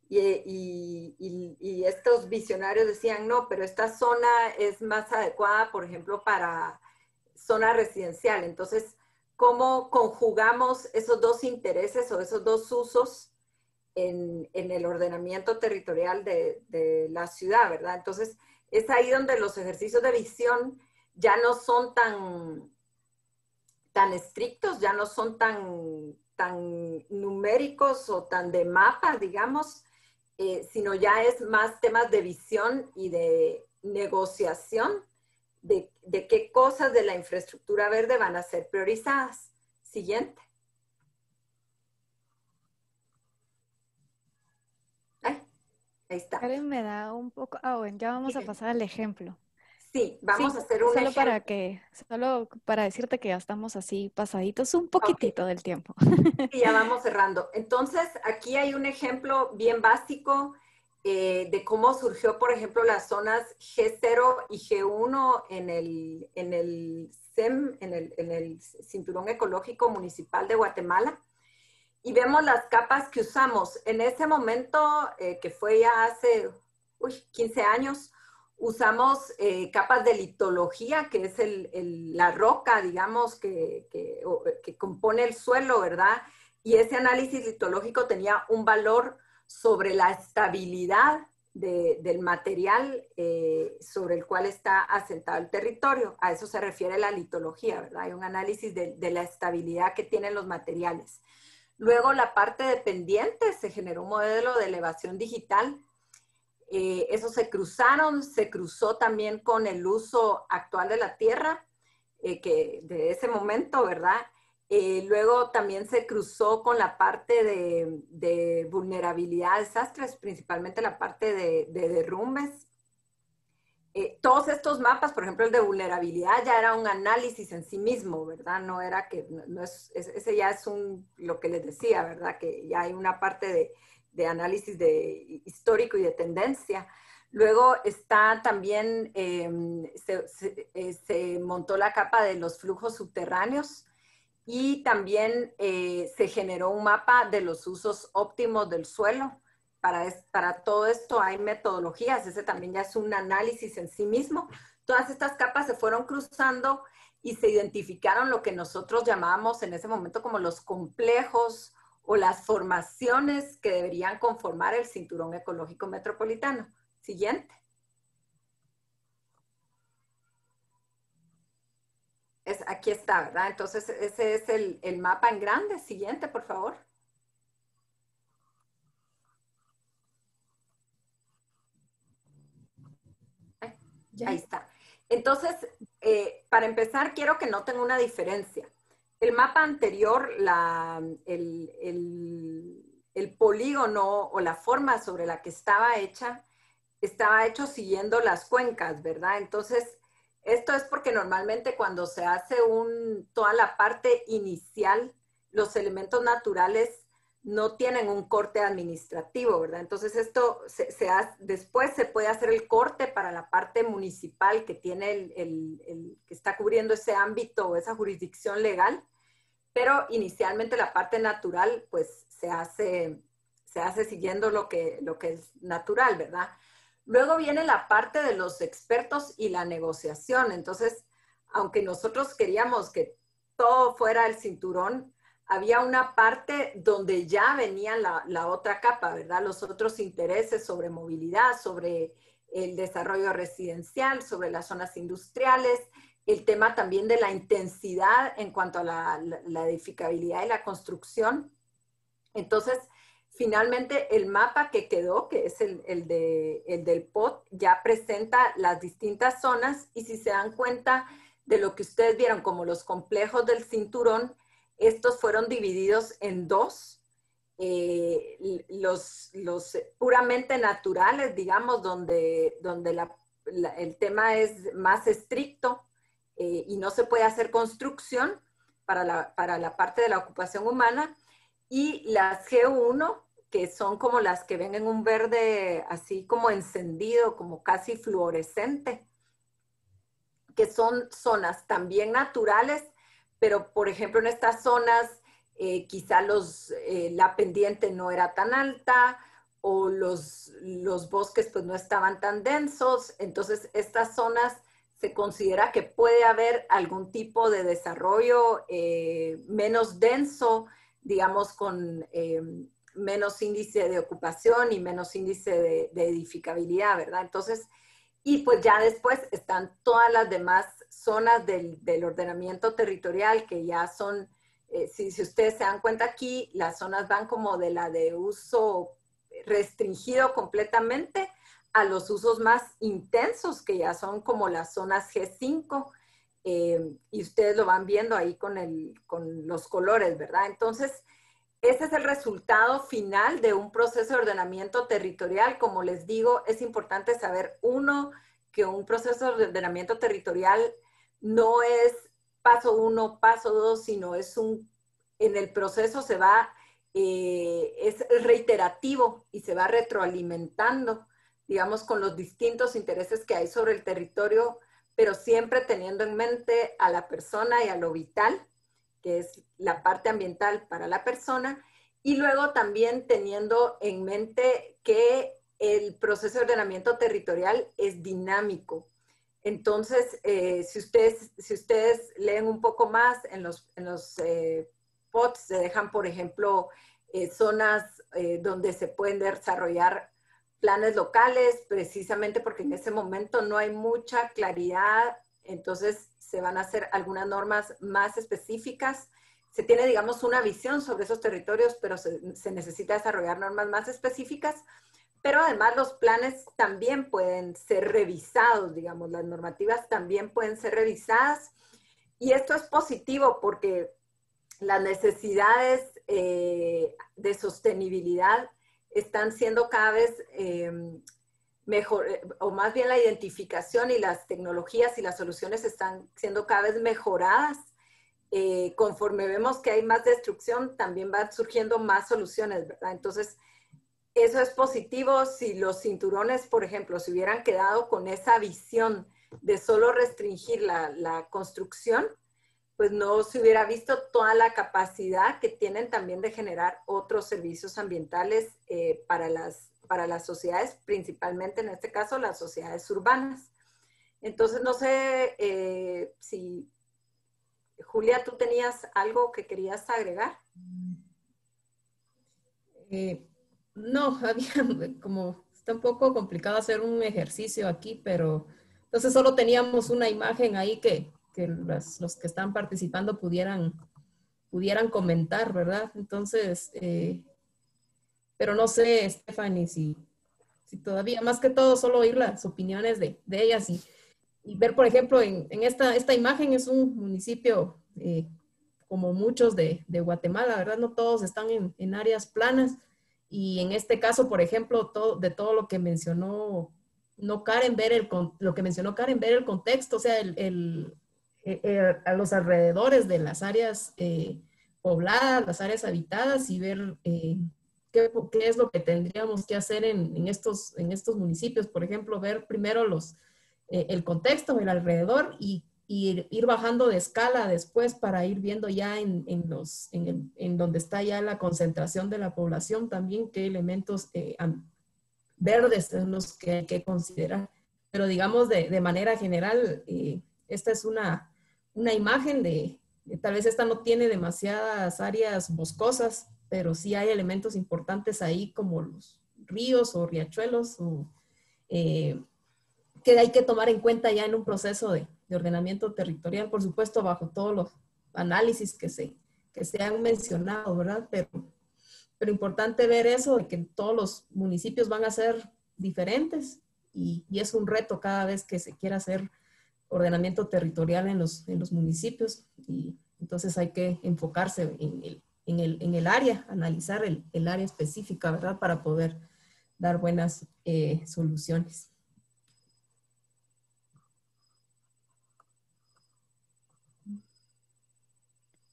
Y estos visionarios decían, no, pero esta zona es más adecuada, por ejemplo, para zona residencial. Entonces, ¿cómo conjugamos esos dos intereses o esos dos usos en el ordenamiento territorial de la ciudad, ¿verdad? Entonces, es ahí donde los ejercicios de visión ya no son tan estrictos, ya no son tan numéricos o tan de mapa, digamos, sino ya es más temas de visión y de negociación de qué cosas de la infraestructura verde van a ser priorizadas. Siguiente. Ahí está.
Karen, me da un poco, bueno, ya vamos a pasar al ejemplo.
Sí, vamos
Sí,
a hacer un ejemplo.
solo para decirte que ya estamos así pasaditos un poquitito del tiempo.
Y ya vamos cerrando. Entonces, aquí hay un ejemplo bien básico de cómo surgió, por ejemplo, las zonas G0 y G1 en el CEM, en el Cinturón Ecológico Municipal de Guatemala. Y vemos las capas que usamos. En ese momento, que fue ya hace 15 años, usamos capas de litología, que es la roca, digamos, que compone el suelo, ¿verdad? Y ese análisis litológico tenía un valor sobre la estabilidad del material sobre el cual está asentado el territorio. A eso se refiere la litología, ¿verdad? Hay un análisis de la estabilidad que tienen los materiales. Luego la parte de pendientes, se generó un modelo de elevación digital. Eso se cruzó también con el uso actual de la tierra, que de ese momento, ¿verdad? Luego también se cruzó con la parte de vulnerabilidad a desastres, principalmente la parte de derrumbes. Todos estos mapas, por ejemplo, el de vulnerabilidad ya era un análisis en sí mismo, ¿verdad? No era que, ese ya es lo que les decía, ¿verdad? Que ya hay una parte de análisis histórico y de tendencia. Luego está también, se montó la capa de los flujos subterráneos y también se generó un mapa de los usos óptimos del suelo. Para todo esto hay metodologías, ese también ya es un análisis en sí mismo. Todas estas capas se fueron cruzando y se identificaron lo que nosotros llamábamos en ese momento como los complejos o las formaciones que deberían conformar el cinturón ecológico metropolitano. Siguiente. Aquí está, ¿verdad? Entonces ese es el mapa en grande. Siguiente, por favor. Ahí está. Entonces, para empezar, quiero que noten una diferencia. El mapa anterior, el polígono o la forma sobre la que estaba hecho siguiendo las cuencas, ¿verdad? Entonces, esto es porque normalmente cuando se hace toda la parte inicial, los elementos naturales no tienen un corte administrativo, ¿verdad? Entonces esto después se puede hacer el corte para la parte municipal que tiene que está cubriendo ese ámbito o esa jurisdicción legal, pero inicialmente la parte natural pues se hace siguiendo lo que es natural, ¿verdad? Luego viene la parte de los expertos y la negociación. Entonces, aunque nosotros queríamos que todo fuera el cinturón, había una parte donde ya venía la otra capa, ¿verdad? Los otros intereses sobre movilidad, sobre el desarrollo residencial, sobre las zonas industriales, el tema también de la intensidad en cuanto a la edificabilidad y la construcción. Entonces, finalmente el mapa que quedó, que es el del POT, ya presenta las distintas zonas y si se dan cuenta de lo que ustedes vieron como los complejos del cinturón, estos fueron divididos en dos, los puramente naturales, digamos, donde el tema es más estricto y no se puede hacer construcción para la parte de la ocupación humana, y las G1, que son como las que ven en un verde así como encendido, como casi fluorescente, que son zonas también naturales, pero por ejemplo en estas zonas quizá la pendiente no era tan alta o los bosques pues no estaban tan densos, entonces estas zonas se considera que puede haber algún tipo de desarrollo menos denso, digamos con menos índice de ocupación y menos índice de edificabilidad, ¿verdad? Entonces, Y pues ya después están todas las demás zonas del ordenamiento territorial que ya son, si ustedes se dan cuenta aquí, las zonas van como de la de uso restringido completamente a los usos más intensos, que ya son como las zonas G5, y ustedes lo van viendo ahí con los colores, ¿verdad? Entonces, ese es el resultado final de un proceso de ordenamiento territorial. Como les digo, es importante saber, uno, que un proceso de ordenamiento territorial no es paso 1, paso 2, sino en el proceso se va, es reiterativo y se va retroalimentando, digamos, con los distintos intereses que hay sobre el territorio, pero siempre teniendo en mente a la persona y a lo vital, que es la parte ambiental para la persona, y luego también teniendo en mente que el proceso de ordenamiento territorial es dinámico. Entonces, si ustedes leen un poco más en los POTS, se dejan, por ejemplo, zonas donde se pueden desarrollar planes locales, precisamente porque en ese momento no hay mucha claridad, entonces se van a hacer algunas normas más específicas. Se tiene, digamos, una visión sobre esos territorios, pero se necesita desarrollar normas más específicas. Pero además los planes también pueden ser revisados, digamos, las normativas también pueden ser revisadas. Y esto es positivo porque las necesidades de sostenibilidad están siendo cada vez mejor, o más bien la identificación y las tecnologías y las soluciones están siendo cada vez mejoradas. Conforme vemos que hay más destrucción, también van surgiendo más soluciones, ¿verdad? Entonces, eso es positivo. Si los cinturones, por ejemplo, se hubieran quedado con esa visión de solo restringir la construcción, pues no se hubiera visto toda la capacidad que tienen también de generar otros servicios ambientales para las sociedades, principalmente en este caso las sociedades urbanas. Entonces, no sé si, Julia, ¿tú tenías algo que querías agregar?
No, como está un poco complicado hacer un ejercicio aquí, pero entonces solo teníamos una imagen ahí que los que están participando pudieran comentar, ¿verdad? Entonces, pero no sé, Stephanie, si todavía, más que todo, solo oír las opiniones de ellas y ver, por ejemplo, en esta imagen es un municipio como muchos de Guatemala, ¿verdad? No todos están en áreas planas. Y en este caso, por ejemplo, de todo lo que mencionó Karen, lo que mencionó Karen, ver el contexto, o sea, a los alrededores de las áreas pobladas, las áreas habitadas, y ver qué es lo que tendríamos que hacer en estos municipios. Por ejemplo, ver primero el contexto, el alrededor, y ir bajando de escala después para ir viendo ya en donde está ya la concentración de la población también qué elementos verdes son los que hay que considerar. Pero digamos de manera general, esta es una imagen tal vez esta no tiene demasiadas áreas boscosas, pero sí hay elementos importantes ahí como los ríos o riachuelos que hay que tomar en cuenta ya en un proceso de ordenamiento territorial, por supuesto, bajo todos los análisis que se han mencionado, ¿verdad? Pero importante ver eso, de que todos los municipios van a ser diferentes y es un reto cada vez que se quiera hacer ordenamiento territorial en los municipios, y entonces hay que enfocarse en el área, analizar el área específica, ¿verdad? Para poder dar buenas soluciones.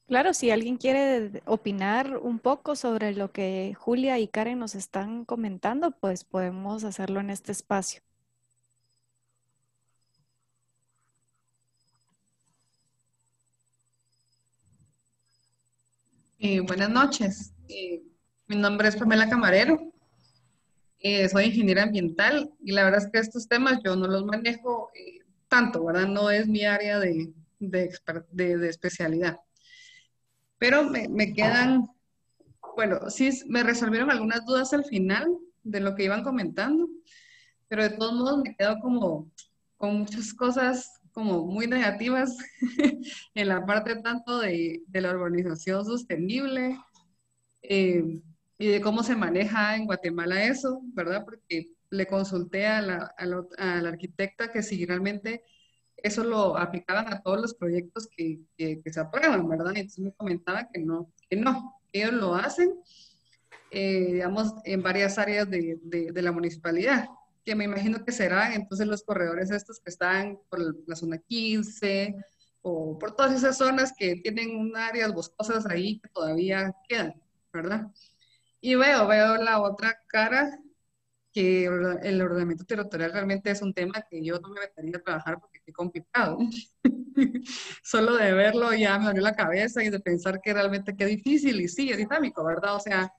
Claro, si alguien quiere opinar un poco sobre lo que Julia y Karen nos están comentando, pues podemos hacerlo en este espacio.
Buenas noches. Mi nombre es Pamela Camarero. Soy ingeniera ambiental y la verdad es que estos temas yo no los manejo tanto, ¿verdad? No es mi área de especialidad. Pero me quedan, bueno, sí me resolvieron algunas dudas al final de lo que iban comentando. pero de todos modos me quedo como con muchas cosas como muy negativas en la parte tanto de la urbanización sostenible, y de cómo se maneja en Guatemala eso, ¿verdad? Porque le consulté a la arquitecta que si realmente eso lo aplicaban a todos los proyectos que se aprueban, ¿verdad? Y entonces me comentaba que no, que ellos lo hacen, digamos, en varias áreas de la municipalidad, que me imagino que serán entonces los corredores estos que están por la zona 15 o por todas esas zonas que tienen áreas boscosas ahí que todavía quedan, ¿verdad? Y veo la otra cara, que el ordenamiento territorial realmente es un tema que yo no me metería a trabajar porque es complicado. Solo de verlo ya me dolió la cabeza y de pensar que realmente qué difícil y sí, es dinámico, ¿verdad? O sea,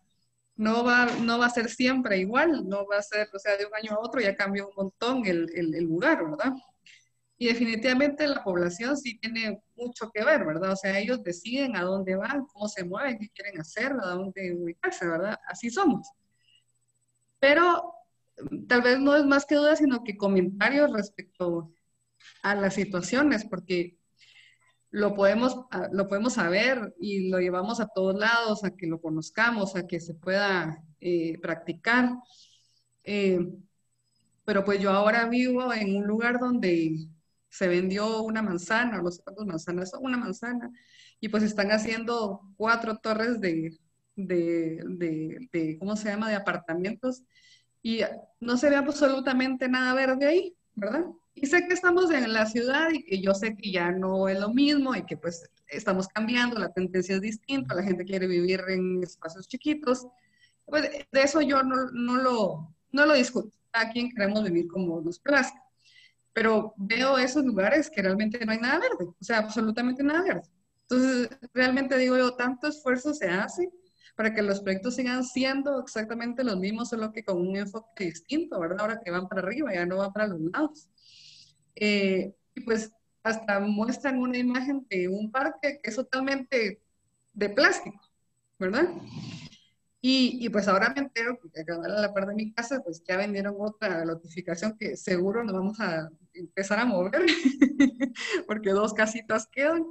no va a ser siempre igual, no va a ser, o sea, de un año a otro ya cambió un montón el lugar, ¿verdad? Y definitivamente la población sí tiene mucho que ver, ¿verdad? O sea, ellos deciden a dónde van, cómo se mueven, qué quieren hacer, a dónde ubicarse, ¿verdad? Así somos. Pero tal vez no es más que dudas, sino que comentarios respecto a las situaciones, porque lo podemos saber y lo llevamos a todos lados, a que lo conozcamos, a que se pueda practicar. Eh, pero pues yo ahora vivo en un lugar donde se vendió una manzana, no sé cuántas manzanas son, una manzana, y pues están haciendo 4 torres ¿cómo se llama?, de apartamentos, y no se ve absolutamente nada verde ahí, ¿verdad? Y sé que estamos en la ciudad y que yo sé que ya no es lo mismo y que pues estamos cambiando, la tendencia es distinta, la gente quiere vivir en espacios chiquitos. Pues de eso yo no lo discuto. A quien queremos vivir como nos plazca. Pero veo esos lugares que realmente no hay nada verde, o sea, absolutamente nada verde. Entonces, realmente digo yo, tanto esfuerzo se hace para que los proyectos sigan siendo exactamente los mismos, solo que con un enfoque distinto, ¿verdad? Ahora que van para arriba, ya no van para los lados. Y pues hasta muestran una imagen de un parque que es totalmente de plástico, ¿verdad? Y pues ahora me entero, porque acá a la par de mi casa, pues ya vendieron otra notificación que seguro nos vamos a empezar a mover, porque 2 casitas quedan,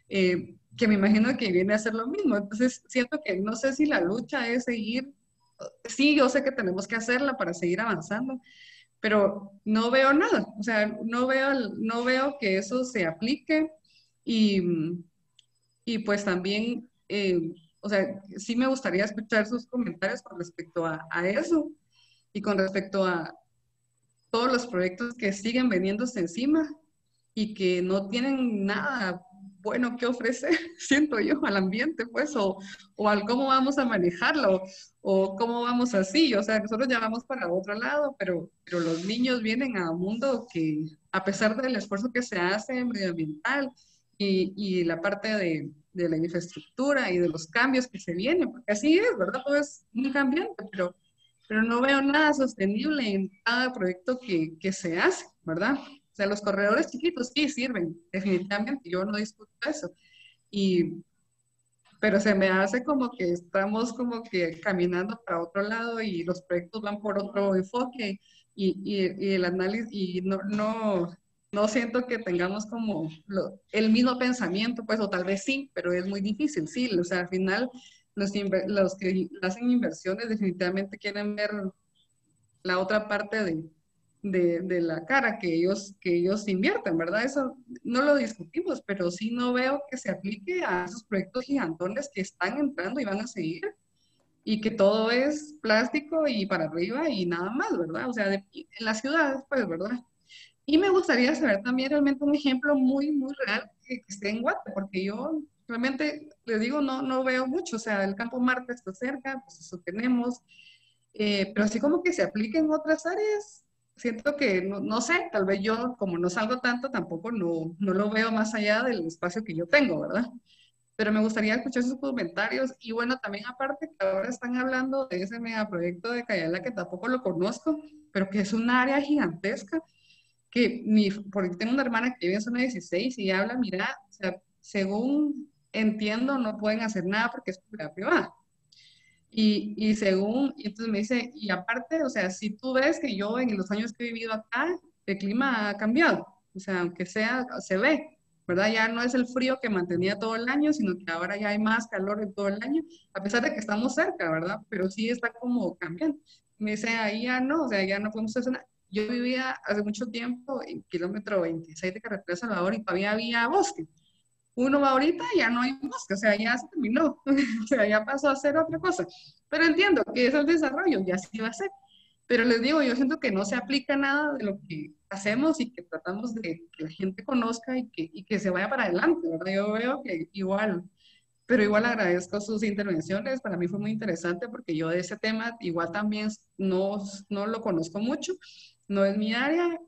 que me imagino que viene a ser lo mismo. Entonces siento que no sé si la lucha es seguir, sí, yo sé que tenemos que hacerla para seguir avanzando, pero no veo nada, o sea, no veo que eso se aplique y, y pues también, o sea, sí me gustaría escuchar sus comentarios con respecto a eso y con respecto a todos los proyectos que siguen veniéndose encima y que no tienen nada bueno que ofrecer, siento yo, al ambiente, pues, o al cómo vamos a manejarlo, o cómo vamos así. O sea, nosotros ya vamos para otro lado, pero los niños vienen a un mundo que, a pesar del esfuerzo que se hace medioambiental y la parte de la infraestructura y de los cambios que se vienen, porque así es, ¿verdad? Todo es muy cambiante, pero no veo nada sostenible en cada proyecto que se hace, ¿verdad? O sea, los corredores chiquitos sí sirven, definitivamente, yo no discuto eso. Y, pero se me hace como que estamos como que caminando para otro lado y los proyectos van por otro enfoque y el análisis, y no siento que tengamos como el mismo pensamiento, pues, o tal vez sí, pero es muy difícil, sí, o sea, al final los que hacen inversiones definitivamente quieren ver la otra parte de la cara que ellos invierten, ¿verdad? Eso no lo discutimos, pero sí no veo que se aplique a esos proyectos gigantones que están entrando y van a seguir y que todo es plástico y para arriba y nada más, ¿verdad? O sea, en las ciudades, pues, ¿verdad? Y me gustaría saber también realmente un ejemplo muy, muy real que esté en Guate, porque yo realmente, les digo, no veo mucho, o sea, el Campo Marte está cerca, pues eso tenemos, pero así como que se aplique en otras áreas, siento que, no sé, tal vez yo, como no salgo tanto, tampoco no lo veo más allá del espacio que yo tengo, ¿verdad? Pero me gustaría escuchar sus comentarios y bueno, también aparte que ahora están hablando de ese megaproyecto de Cayala que tampoco lo conozco, pero que es un área gigantesca, que porque tengo una hermana que vive en zona 16 y habla, mira, o sea, según entiendo no pueden hacer nada porque es propiedad privada. Y entonces me dice, y aparte, o sea, si tú ves que yo en los años que he vivido acá, el clima ha cambiado, o sea, aunque sea, se ve, ¿verdad? Ya no es el frío que mantenía todo el año, sino que ahora ya hay más calor en todo el año, a pesar de que estamos cerca, ¿verdad? Pero sí está como cambiando. Me dice, ahí ya no, o sea, ya no podemos hacer nada. Yo vivía hace mucho tiempo en kilómetro 26 de carretera de Salvador y todavía había bosque. Uno va ahorita y ya no hay bosque, o sea, ya se terminó, o sea, ya pasó a ser otra cosa. Pero entiendo que es el desarrollo, ya sí va a ser. Pero les digo, yo siento que no se aplica nada de lo que hacemos y que tratamos de que la gente conozca y que se vaya para adelante, ¿verdad? Yo veo que igual, pero igual agradezco sus intervenciones, para mí fue muy interesante porque yo de ese tema igual también no lo conozco mucho, no es mi área,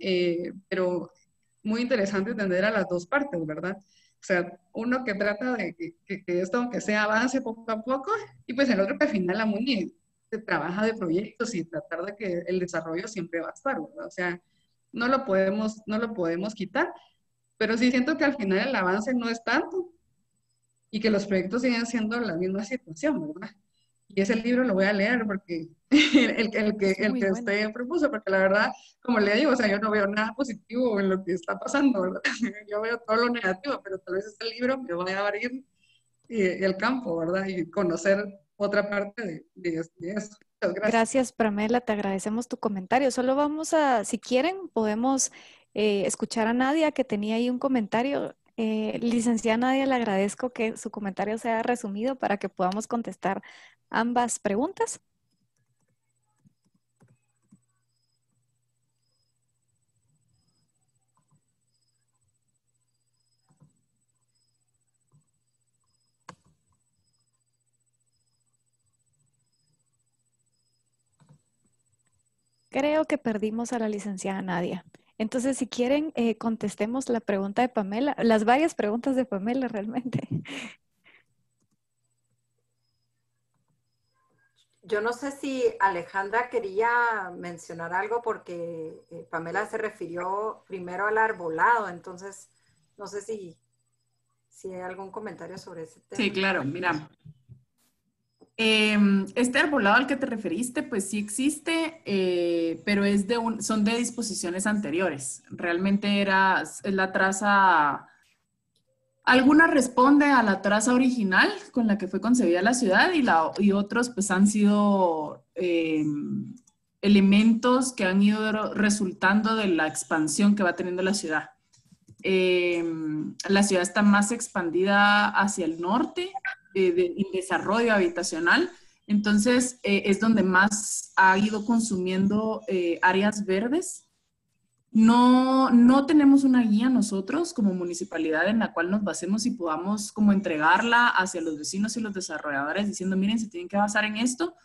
pero muy interesante entender a las dos partes, ¿verdad? O sea, uno que trata de que esto, aunque sea, avance poco a poco, y pues el otro que al final la MUNI se trabaja de proyectos y tratar de que el desarrollo siempre va a estar, ¿verdad? O sea, no lo podemos quitar, pero sí siento que al final el avance no es tanto y que los proyectos siguen siendo la misma situación, ¿verdad? Y ese libro lo voy a leer porque el
Muy
que
bueno.
usted propuso, porque la verdad, como le digo, o sea, yo no veo nada positivo en lo que está pasando, ¿verdad? Yo veo todo lo negativo, pero tal vez este libro me vaya a abrir el campo, ¿verdad? Y conocer otra parte de eso. Muchas gracias.
Gracias, Pramela, te agradecemos tu comentario. Solo vamos a, si quieren, podemos escuchar a Nadia, que tenía ahí un comentario. Licenciada Nadia, le agradezco que su comentario sea resumido para que podamos contestar ambas preguntas. Creo que perdimos a la licenciada Nadia. Entonces, si quieren, contestemos la pregunta de Pamela, las varias preguntas de Pamela realmente.
Yo no sé si Alejandra quería mencionar algo porque Pamela se refirió primero al arbolado, entonces no sé si hay algún comentario sobre ese tema.
Sí, claro, mira. Este arbolado al que te referiste, pues sí existe, pero son de disposiciones anteriores. Realmente es la traza, alguna responde a la traza original con la que fue concebida la ciudad y otros pues han sido elementos que han ido resultando de la expansión que va teniendo la ciudad. La ciudad está más expandida hacia el norte, en desarrollo habitacional, entonces es donde más ha ido consumiendo áreas verdes. No tenemos una guía nosotros como municipalidad en la cual nos basemos y podamos como entregarla hacia los vecinos y los desarrolladores diciendo, miren, se tienen que basar en esto.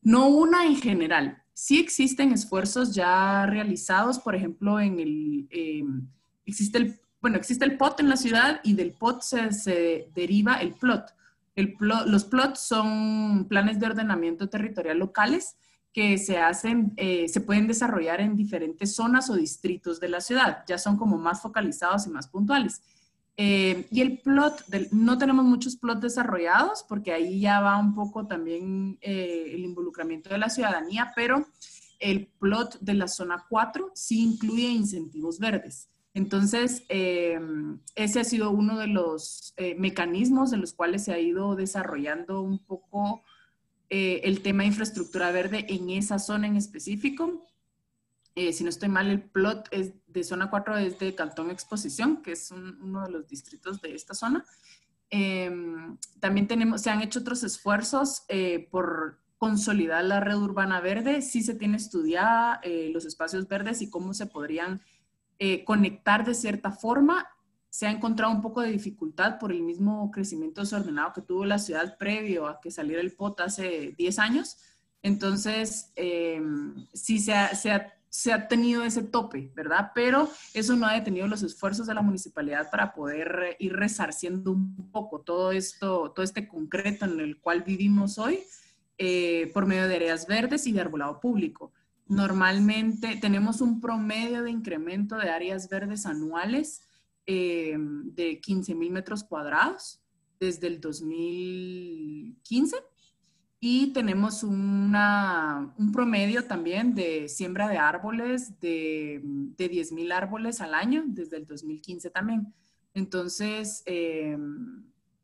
No una en general. Sí existen esfuerzos ya realizados, por ejemplo, existe el POT en la ciudad y del POT se deriva el PLOT. Los PLOT son planes de ordenamiento territorial locales que se pueden desarrollar en diferentes zonas o distritos de la ciudad. Ya son como más focalizados y más puntuales. Y el plot, no tenemos muchos plots desarrollados porque ahí ya va un poco también el involucramiento de la ciudadanía, pero el plot de la zona 4 sí incluye incentivos verdes. Entonces, ese ha sido uno de los mecanismos en los cuales se ha ido desarrollando un poco el tema de infraestructura verde en esa zona en específico. Si no estoy mal, el plot es de zona 4 es de Cantón Exposición, que es uno de los distritos de esta zona. También se han hecho otros esfuerzos por consolidar la red urbana verde. Sí se tiene estudiada los espacios verdes y cómo se podrían conectar de cierta forma. Se ha encontrado un poco de dificultad por el mismo crecimiento desordenado que tuvo la ciudad previo a que saliera el POT hace 10 años. Entonces, sí se ha tenido ese tope, ¿verdad? Pero eso no ha detenido los esfuerzos de la municipalidad para poder ir resarciendo un poco todo este concreto en el cual vivimos hoy por medio de áreas verdes y de arbolado público. Normalmente tenemos un promedio de incremento de áreas verdes anuales de 15,000 metros cuadrados desde el 2015. y tenemos un promedio también de siembra de árboles de 10,000 árboles al año desde el 2015 también. Entonces,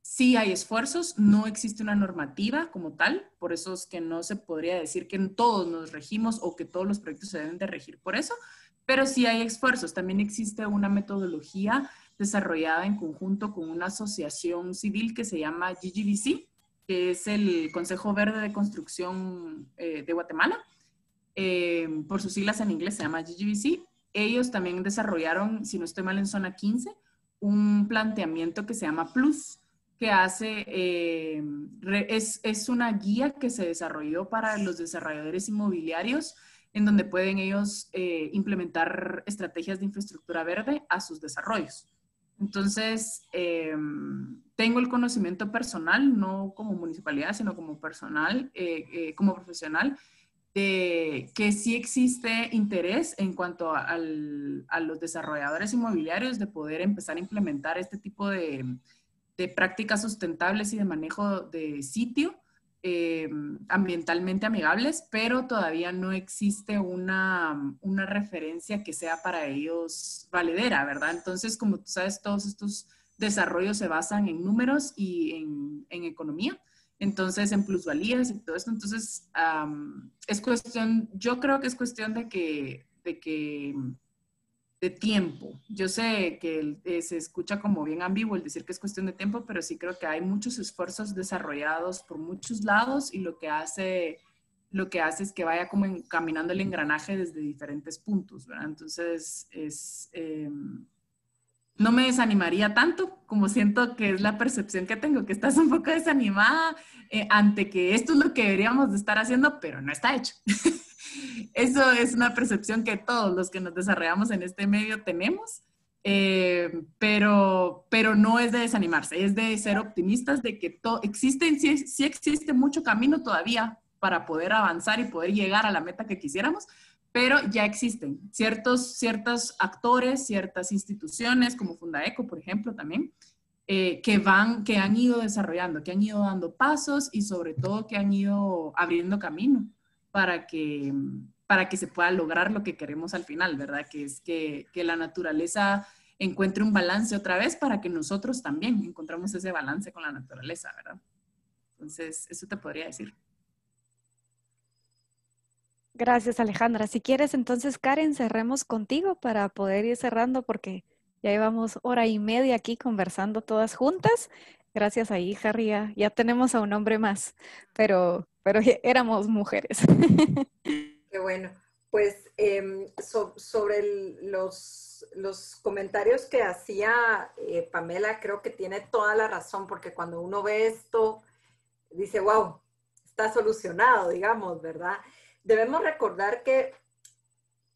sí hay esfuerzos, no existe una normativa como tal, por eso es que no se podría decir que todos nos regimos o que todos los proyectos se deben de regir por eso, pero sí hay esfuerzos. También existe una metodología desarrollada en conjunto con una asociación civil que se llama GGVC, que es el Consejo Verde de Construcción de Guatemala. Por sus siglas en inglés se llama GGVC. Ellos también desarrollaron, si no estoy mal, en zona 15, un planteamiento que se llama Plus, que hace, es una guía que se desarrolló para los desarrolladores inmobiliarios, en donde pueden ellos implementar estrategias de infraestructura verde a sus desarrollos. Entonces, tengo el conocimiento personal, no como municipalidad, sino como personal, como profesional, de que sí existe interés en cuanto a los desarrolladores inmobiliarios de poder empezar a implementar este tipo de prácticas sustentables y de manejo de sitio ambientalmente amigables, pero todavía no existe una referencia que sea para ellos valedera, ¿verdad? Entonces, como tú sabes, todos estos desarrollos se basan en números y en economía, entonces en plusvalías y todo esto. Entonces, es cuestión, yo creo que es cuestión de tiempo. Yo sé que se escucha como bien ambiguo el decir que es cuestión de tiempo, pero sí creo que hay muchos esfuerzos desarrollados por muchos lados y lo que hace es que vaya como caminando el engranaje desde diferentes puntos, ¿verdad? Entonces, no me desanimaría tanto como siento que es la percepción que tengo, que estás un poco desanimada ante que esto es lo que deberíamos de estar haciendo, pero no está hecho. Eso es una percepción que todos los que nos desarrollamos en este medio tenemos, pero no es de desanimarse, es de ser optimistas de que sí existe mucho camino todavía para poder avanzar y poder llegar a la meta que quisiéramos, pero ya existen ciertos actores, ciertas instituciones como Fundaeco, por ejemplo, también, que han ido desarrollando, que han ido dando pasos y sobre todo que han ido abriendo camino para que se pueda lograr lo que queremos al final, ¿verdad? Que es que la naturaleza encuentre un balance otra vez para que nosotros también encontremos ese balance con la naturaleza, ¿verdad? Entonces, eso te podría decir.
Gracias, Alejandra. Si quieres, entonces, Karen, cerremos contigo para poder ir cerrando porque ya llevamos 1:30 aquí conversando todas juntas. Gracias ahí, Harry. Ya tenemos a un hombre más, pero éramos mujeres.
Qué bueno. Pues sobre los comentarios que hacía Pamela, creo que tiene toda la razón, porque cuando uno ve esto, dice, wow, está solucionado, digamos, ¿verdad? Debemos recordar que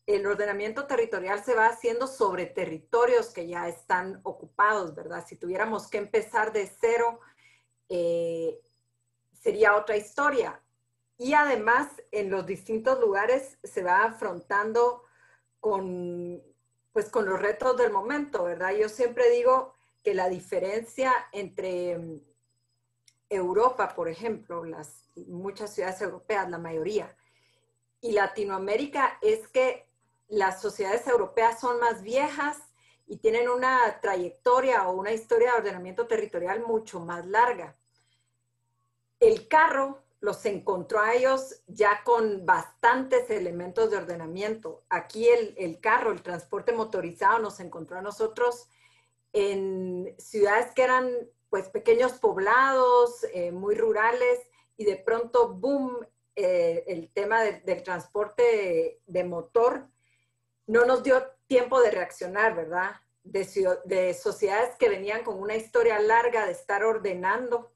el ordenamiento territorial se va haciendo sobre territorios que ya están ocupados, ¿verdad? Si tuviéramos que empezar de cero, sería otra historia. Y además, en los distintos lugares se va afrontando con los retos del momento, ¿verdad? Yo siempre digo que la diferencia entre Europa, por ejemplo, muchas ciudades europeas, la mayoría, y Latinoamérica es que las sociedades europeas son más viejas y tienen una trayectoria o una historia de ordenamiento territorial mucho más larga. El carro los encontró a ellos ya con bastantes elementos de ordenamiento. Aquí el carro, el transporte motorizado nos encontró a nosotros en ciudades que eran pues pequeños poblados, muy rurales, y de pronto, boom, el tema del transporte de motor no nos dio tiempo de reaccionar, ¿verdad? De sociedades que venían con una historia larga de estar ordenando,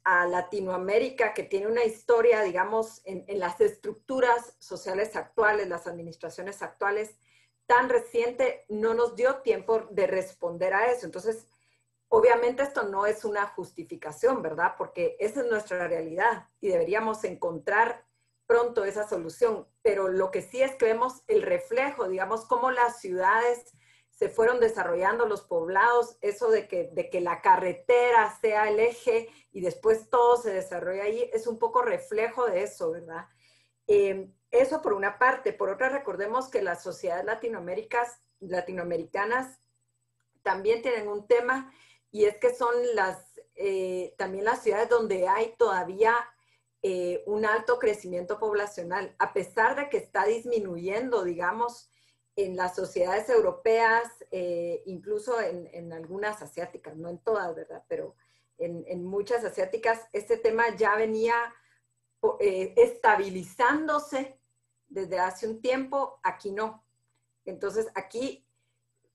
a Latinoamérica, que tiene una historia, digamos, en las estructuras sociales actuales, las administraciones actuales, tan reciente, no nos dio tiempo de responder a eso. Entonces, obviamente esto no es una justificación, ¿verdad? Porque esa es nuestra realidad y deberíamos encontrar pronto esa solución. Pero lo que sí es que vemos el reflejo, digamos, cómo las ciudades se fueron desarrollando los poblados, eso de que la carretera sea el eje y después todo se desarrolla ahí, es un poco reflejo de eso, ¿verdad? Eso por una parte. Por otra, recordemos que las sociedades latinoamericanas también tienen un tema, y es que son también las ciudades donde hay todavía un alto crecimiento poblacional, a pesar de que está disminuyendo, digamos, en las sociedades europeas, incluso en algunas asiáticas, no en todas, ¿verdad? Pero en muchas asiáticas, este tema ya venía estabilizándose desde hace un tiempo, aquí no. Entonces, aquí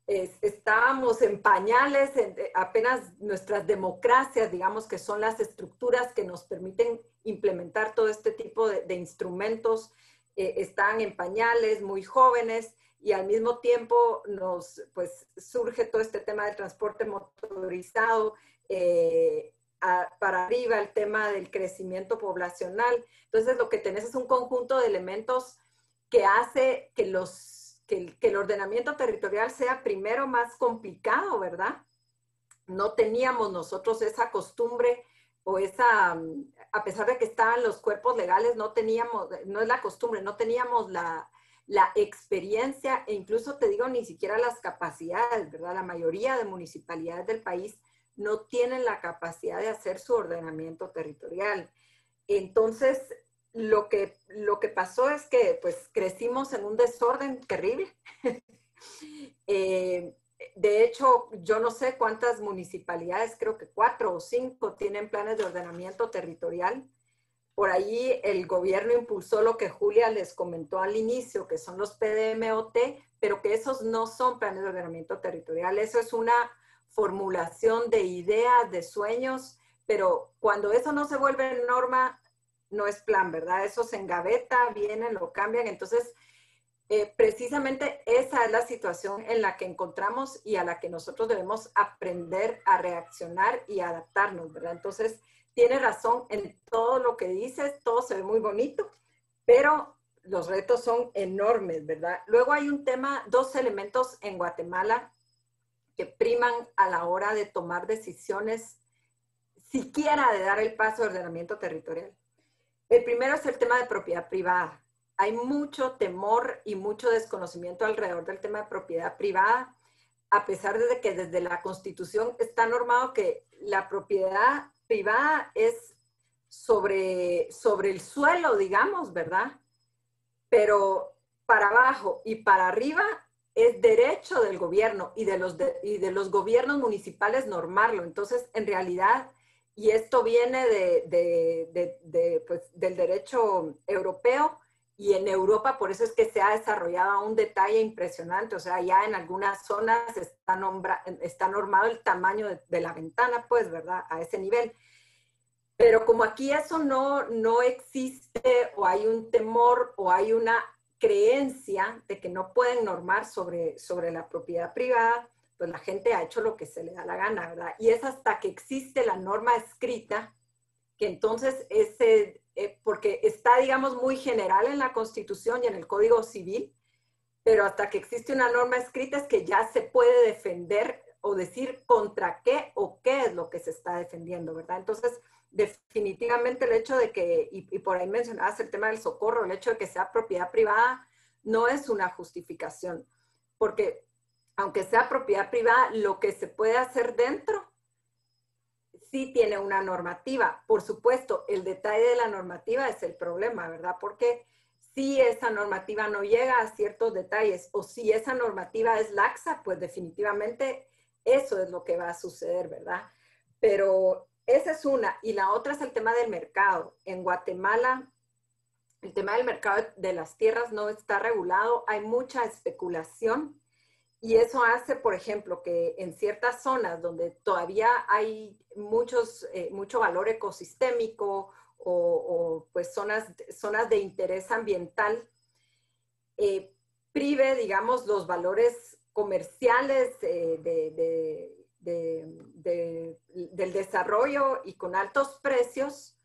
estábamos en pañales, apenas nuestras democracias, digamos, que son las estructuras que nos permiten implementar todo este tipo de instrumentos, estaban en pañales, muy jóvenes, y al mismo tiempo pues, surge todo este tema del transporte motorizado, para arriba el tema del crecimiento poblacional. Entonces, lo que tenés es un conjunto de elementos que hace que el ordenamiento territorial sea primero más complicado, ¿verdad? No teníamos nosotros esa costumbre o a pesar de que estaban los cuerpos legales, no es la costumbre, no teníamos la experiencia e incluso te digo, ni siquiera las capacidades, ¿verdad? La mayoría de municipalidades del país no tienen la capacidad de hacer su ordenamiento territorial. Entonces, lo que pasó es que pues crecimos en un desorden terrible. De hecho, yo no sé cuántas municipalidades, creo que 4 o 5 tienen planes de ordenamiento territorial. Por ahí el gobierno impulsó lo que Julia les comentó al inicio, que son los PDMOT, pero que esos no son planes de ordenamiento territorial. Eso es una formulación de ideas, de sueños, pero cuando eso no se vuelve norma, no es plan, ¿verdad? Eso se engaveta, vienen, lo cambian. Entonces, precisamente esa es la situación en la que encontramos y a la que nosotros debemos aprender a reaccionar y adaptarnos, ¿verdad? Entonces, tiene razón en todo lo que dices, todo se ve muy bonito, pero los retos son enormes, ¿verdad? Luego hay un tema, 2 elementos en Guatemala que priman a la hora de tomar decisiones, siquiera de dar el paso de ordenamiento territorial. El primero es el tema de propiedad privada. Hay mucho temor y mucho desconocimiento alrededor del tema de propiedad privada, a pesar de que desde la Constitución está normado que la propiedad privada es sobre el suelo, digamos, ¿verdad? Pero para abajo y para arriba es derecho del gobierno y de los gobiernos municipales normarlo. Entonces, en realidad, y esto viene pues, del derecho europeo, y en Europa por eso es que se ha desarrollado un detalle impresionante. O sea, ya en algunas zonas está normado el tamaño de la ventana, pues, ¿verdad? A ese nivel. Pero como aquí eso no existe, o hay un temor, o hay una creencia de que no pueden normar sobre la propiedad privada, pues la gente ha hecho lo que se le da la gana, ¿verdad? Y es hasta que existe la norma escrita, que entonces porque está, digamos, muy general en la Constitución y en el Código Civil, pero hasta que existe una norma escrita es que ya se puede defender o decir contra qué o qué es lo que se está defendiendo, ¿verdad? Entonces, definitivamente el hecho de que, y por ahí mencionabas el tema del socorro, el hecho de que sea propiedad privada no es una justificación, porque aunque sea propiedad privada, lo que se puede hacer dentro sí tiene una normativa. Por supuesto, el detalle de la normativa es el problema, ¿verdad? Porque si esa normativa no llega a ciertos detalles o si esa normativa es laxa, pues definitivamente eso es lo que va a suceder, ¿verdad? Pero esa es una. Y la otra es el tema del mercado. En Guatemala, el tema del mercado de las tierras no está regulado. Hay mucha especulación. Y eso hace, por ejemplo, que en ciertas zonas donde todavía hay mucho valor ecosistémico o pues zonas de interés ambiental, prive, digamos, los valores comerciales del desarrollo y con altos precios,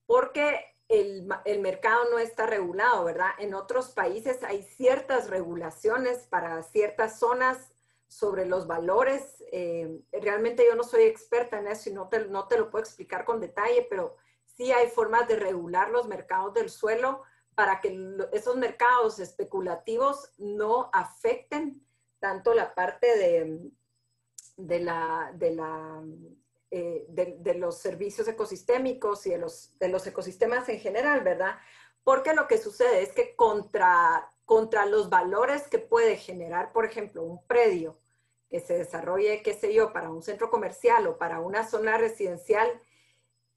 porque el mercado no está regulado, ¿verdad? En otros países hay ciertas regulaciones para ciertas zonas sobre los valores. Realmente yo no soy experta en eso y no te lo puedo explicar con detalle, pero sí hay formas de regular los mercados del suelo para que esos mercados especulativos no afecten tanto la parte de los servicios ecosistémicos y de los ecosistemas en general, ¿verdad? Porque lo que sucede es que contra los valores que puede generar, por ejemplo, un predio que se desarrolle, qué sé yo, para un centro comercial o para una zona residencial,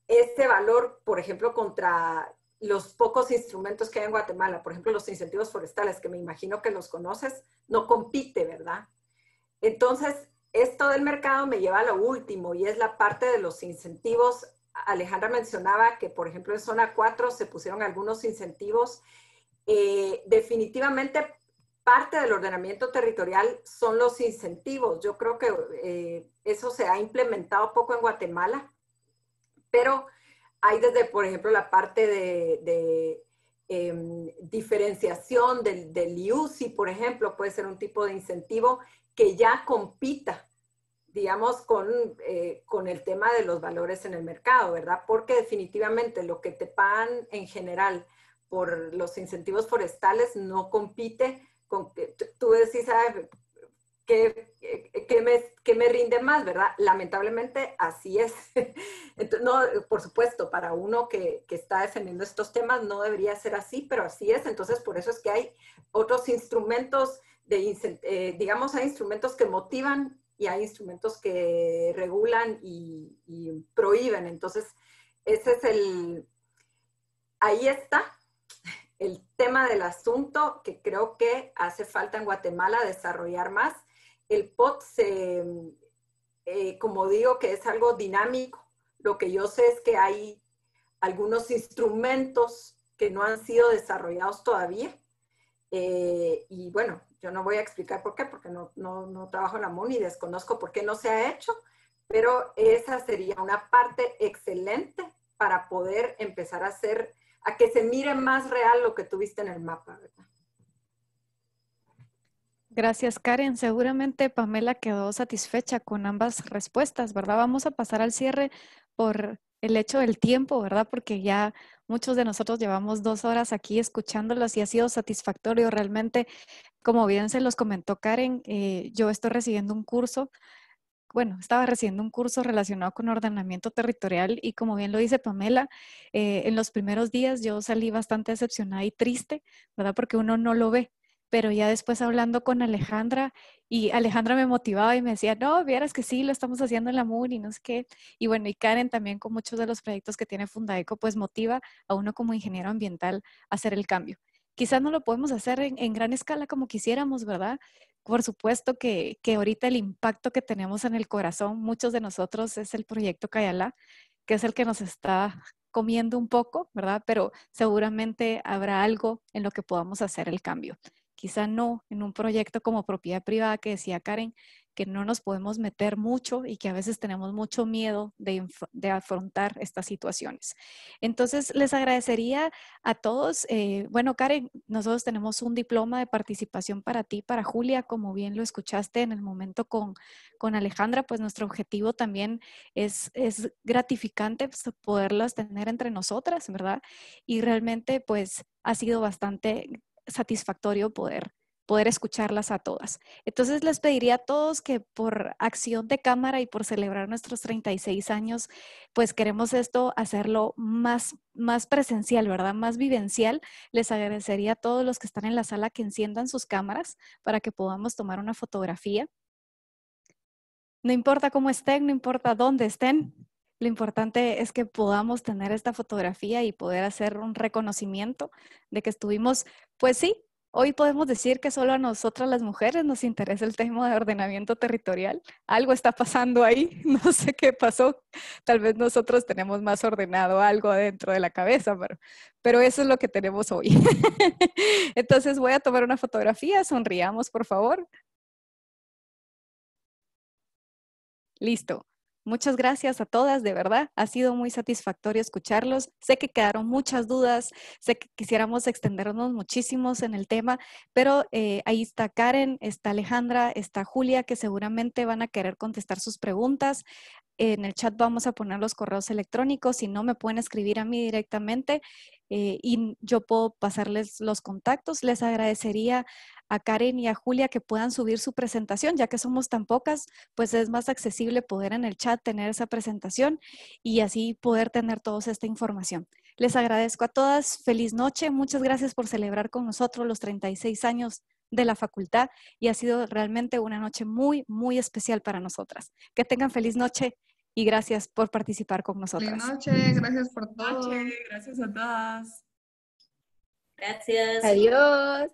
ese valor, por ejemplo, contra los pocos instrumentos que hay en Guatemala, por ejemplo, los incentivos forestales, que me imagino que los conoces, no compite, ¿verdad? Entonces, esto del mercado me lleva a lo último y es la parte de los incentivos. Alejandra mencionaba que, por ejemplo, en zona 4 se pusieron algunos incentivos. Definitivamente, parte del ordenamiento territorial son los incentivos. Yo creo que eso se ha implementado poco en Guatemala, pero hay desde, por ejemplo, la parte de diferenciación del IUCI, por ejemplo, puede ser un tipo de incentivo que ya compita, digamos, con el tema de los valores en el mercado, ¿verdad? Porque definitivamente lo que te pagan en general por los incentivos forestales no compite con que tú decís, ¿qué me rinde más, verdad? Lamentablemente así es. Entonces, no, por supuesto, para uno que está defendiendo estos temas no debería ser así, pero así es. Entonces, por eso es que hay otros instrumentos, digamos, hay instrumentos que motivan y hay instrumentos que regulan y prohíben. Entonces, ese es ahí está el tema del asunto que creo que hace falta en Guatemala desarrollar más. El POT, como digo, que es algo dinámico. Lo que yo sé es que hay algunos instrumentos que no han sido desarrollados todavía. Y bueno, yo no voy a explicar por qué, porque no trabajo en la MUN y desconozco por qué no se ha hecho, pero esa sería una parte excelente para poder empezar a que se mire más real lo que tuviste en el mapa, ¿verdad?
Gracias, Karen. Seguramente Pamela quedó satisfecha con ambas respuestas, ¿verdad? Vamos a pasar al cierre por el hecho del tiempo, ¿verdad? Porque ya muchos de nosotros llevamos 2 horas aquí escuchándolas y ha sido satisfactorio realmente. Como bien se los comentó Karen, yo estoy recibiendo un curso. Bueno, estaba recibiendo un curso relacionado con ordenamiento territorial y como bien lo dice Pamela, en los primeros días yo salí bastante decepcionada y triste, ¿verdad? Porque uno no lo ve, pero ya después hablando con Alejandra y Alejandra me motivaba y me decía, no, vieras que sí, lo estamos haciendo en la MUN y no sé qué. Y bueno, y Karen también con muchos de los proyectos que tiene Fundaeco, pues motiva a uno como ingeniero ambiental a hacer el cambio. Quizás no lo podemos hacer en gran escala como quisiéramos, ¿verdad? Por supuesto que ahorita el impacto que tenemos en el corazón, muchos de nosotros, es el proyecto Cayala, que es el que nos está comiendo un poco, ¿verdad? Pero seguramente habrá algo en lo que podamos hacer el cambio. Quizá no en un proyecto como propiedad privada que decía Karen, que no nos podemos meter mucho y que a veces tenemos mucho miedo de afrontar estas situaciones. Entonces, les agradecería a todos. Bueno, Karen, nosotros tenemos un diploma de participación para ti, para Julia, como bien lo escuchaste en el momento con Alejandra, pues nuestro objetivo también es gratificante pues, poderlas tener entre nosotras, ¿verdad? Y realmente pues ha sido bastante satisfactorio poder escucharlas a todas. Entonces les pediría a todos que por acción de cámara y por celebrar nuestros 36 años, pues queremos esto hacerlo más presencial, ¿verdad? Más vivencial. Les agradecería a todos los que están en la sala que enciendan sus cámaras para que podamos tomar una fotografía. No importa cómo estén, no importa dónde estén, lo importante es que podamos tener esta fotografía y poder hacer un reconocimiento de que estuvimos, pues sí, hoy podemos decir que solo a nosotras las mujeres nos interesa el tema de ordenamiento territorial. Algo está pasando ahí, no sé qué pasó. Tal vez nosotros tenemos más ordenado algo dentro de la cabeza, pero eso es lo que tenemos hoy. Entonces voy a tomar una fotografía, sonriamos por favor. Listo. Muchas gracias a todas, de verdad. Ha sido muy satisfactorio escucharlos. Sé que quedaron muchas dudas, sé que quisiéramos extendernos muchísimos en el tema, pero ahí está Karen, está Alejandra, está Julia, que seguramente van a querer contestar sus preguntas. En el chat vamos a poner los correos electrónicos, si no me pueden escribir a mí directamente y yo puedo pasarles los contactos. Les agradecería a Karen y a Julia que puedan subir su presentación, ya que somos tan pocas, pues es más accesible poder en el chat tener esa presentación y así poder tener toda esta información. Les agradezco a todas, feliz noche, muchas gracias por celebrar con nosotros los 36 años de la facultad y ha sido realmente una noche muy, muy especial para nosotras. Que tengan feliz noche y gracias por participar con
Feliz
nosotras.
noche, gracias por todo.
Gracias a todas.
Gracias.
Adiós.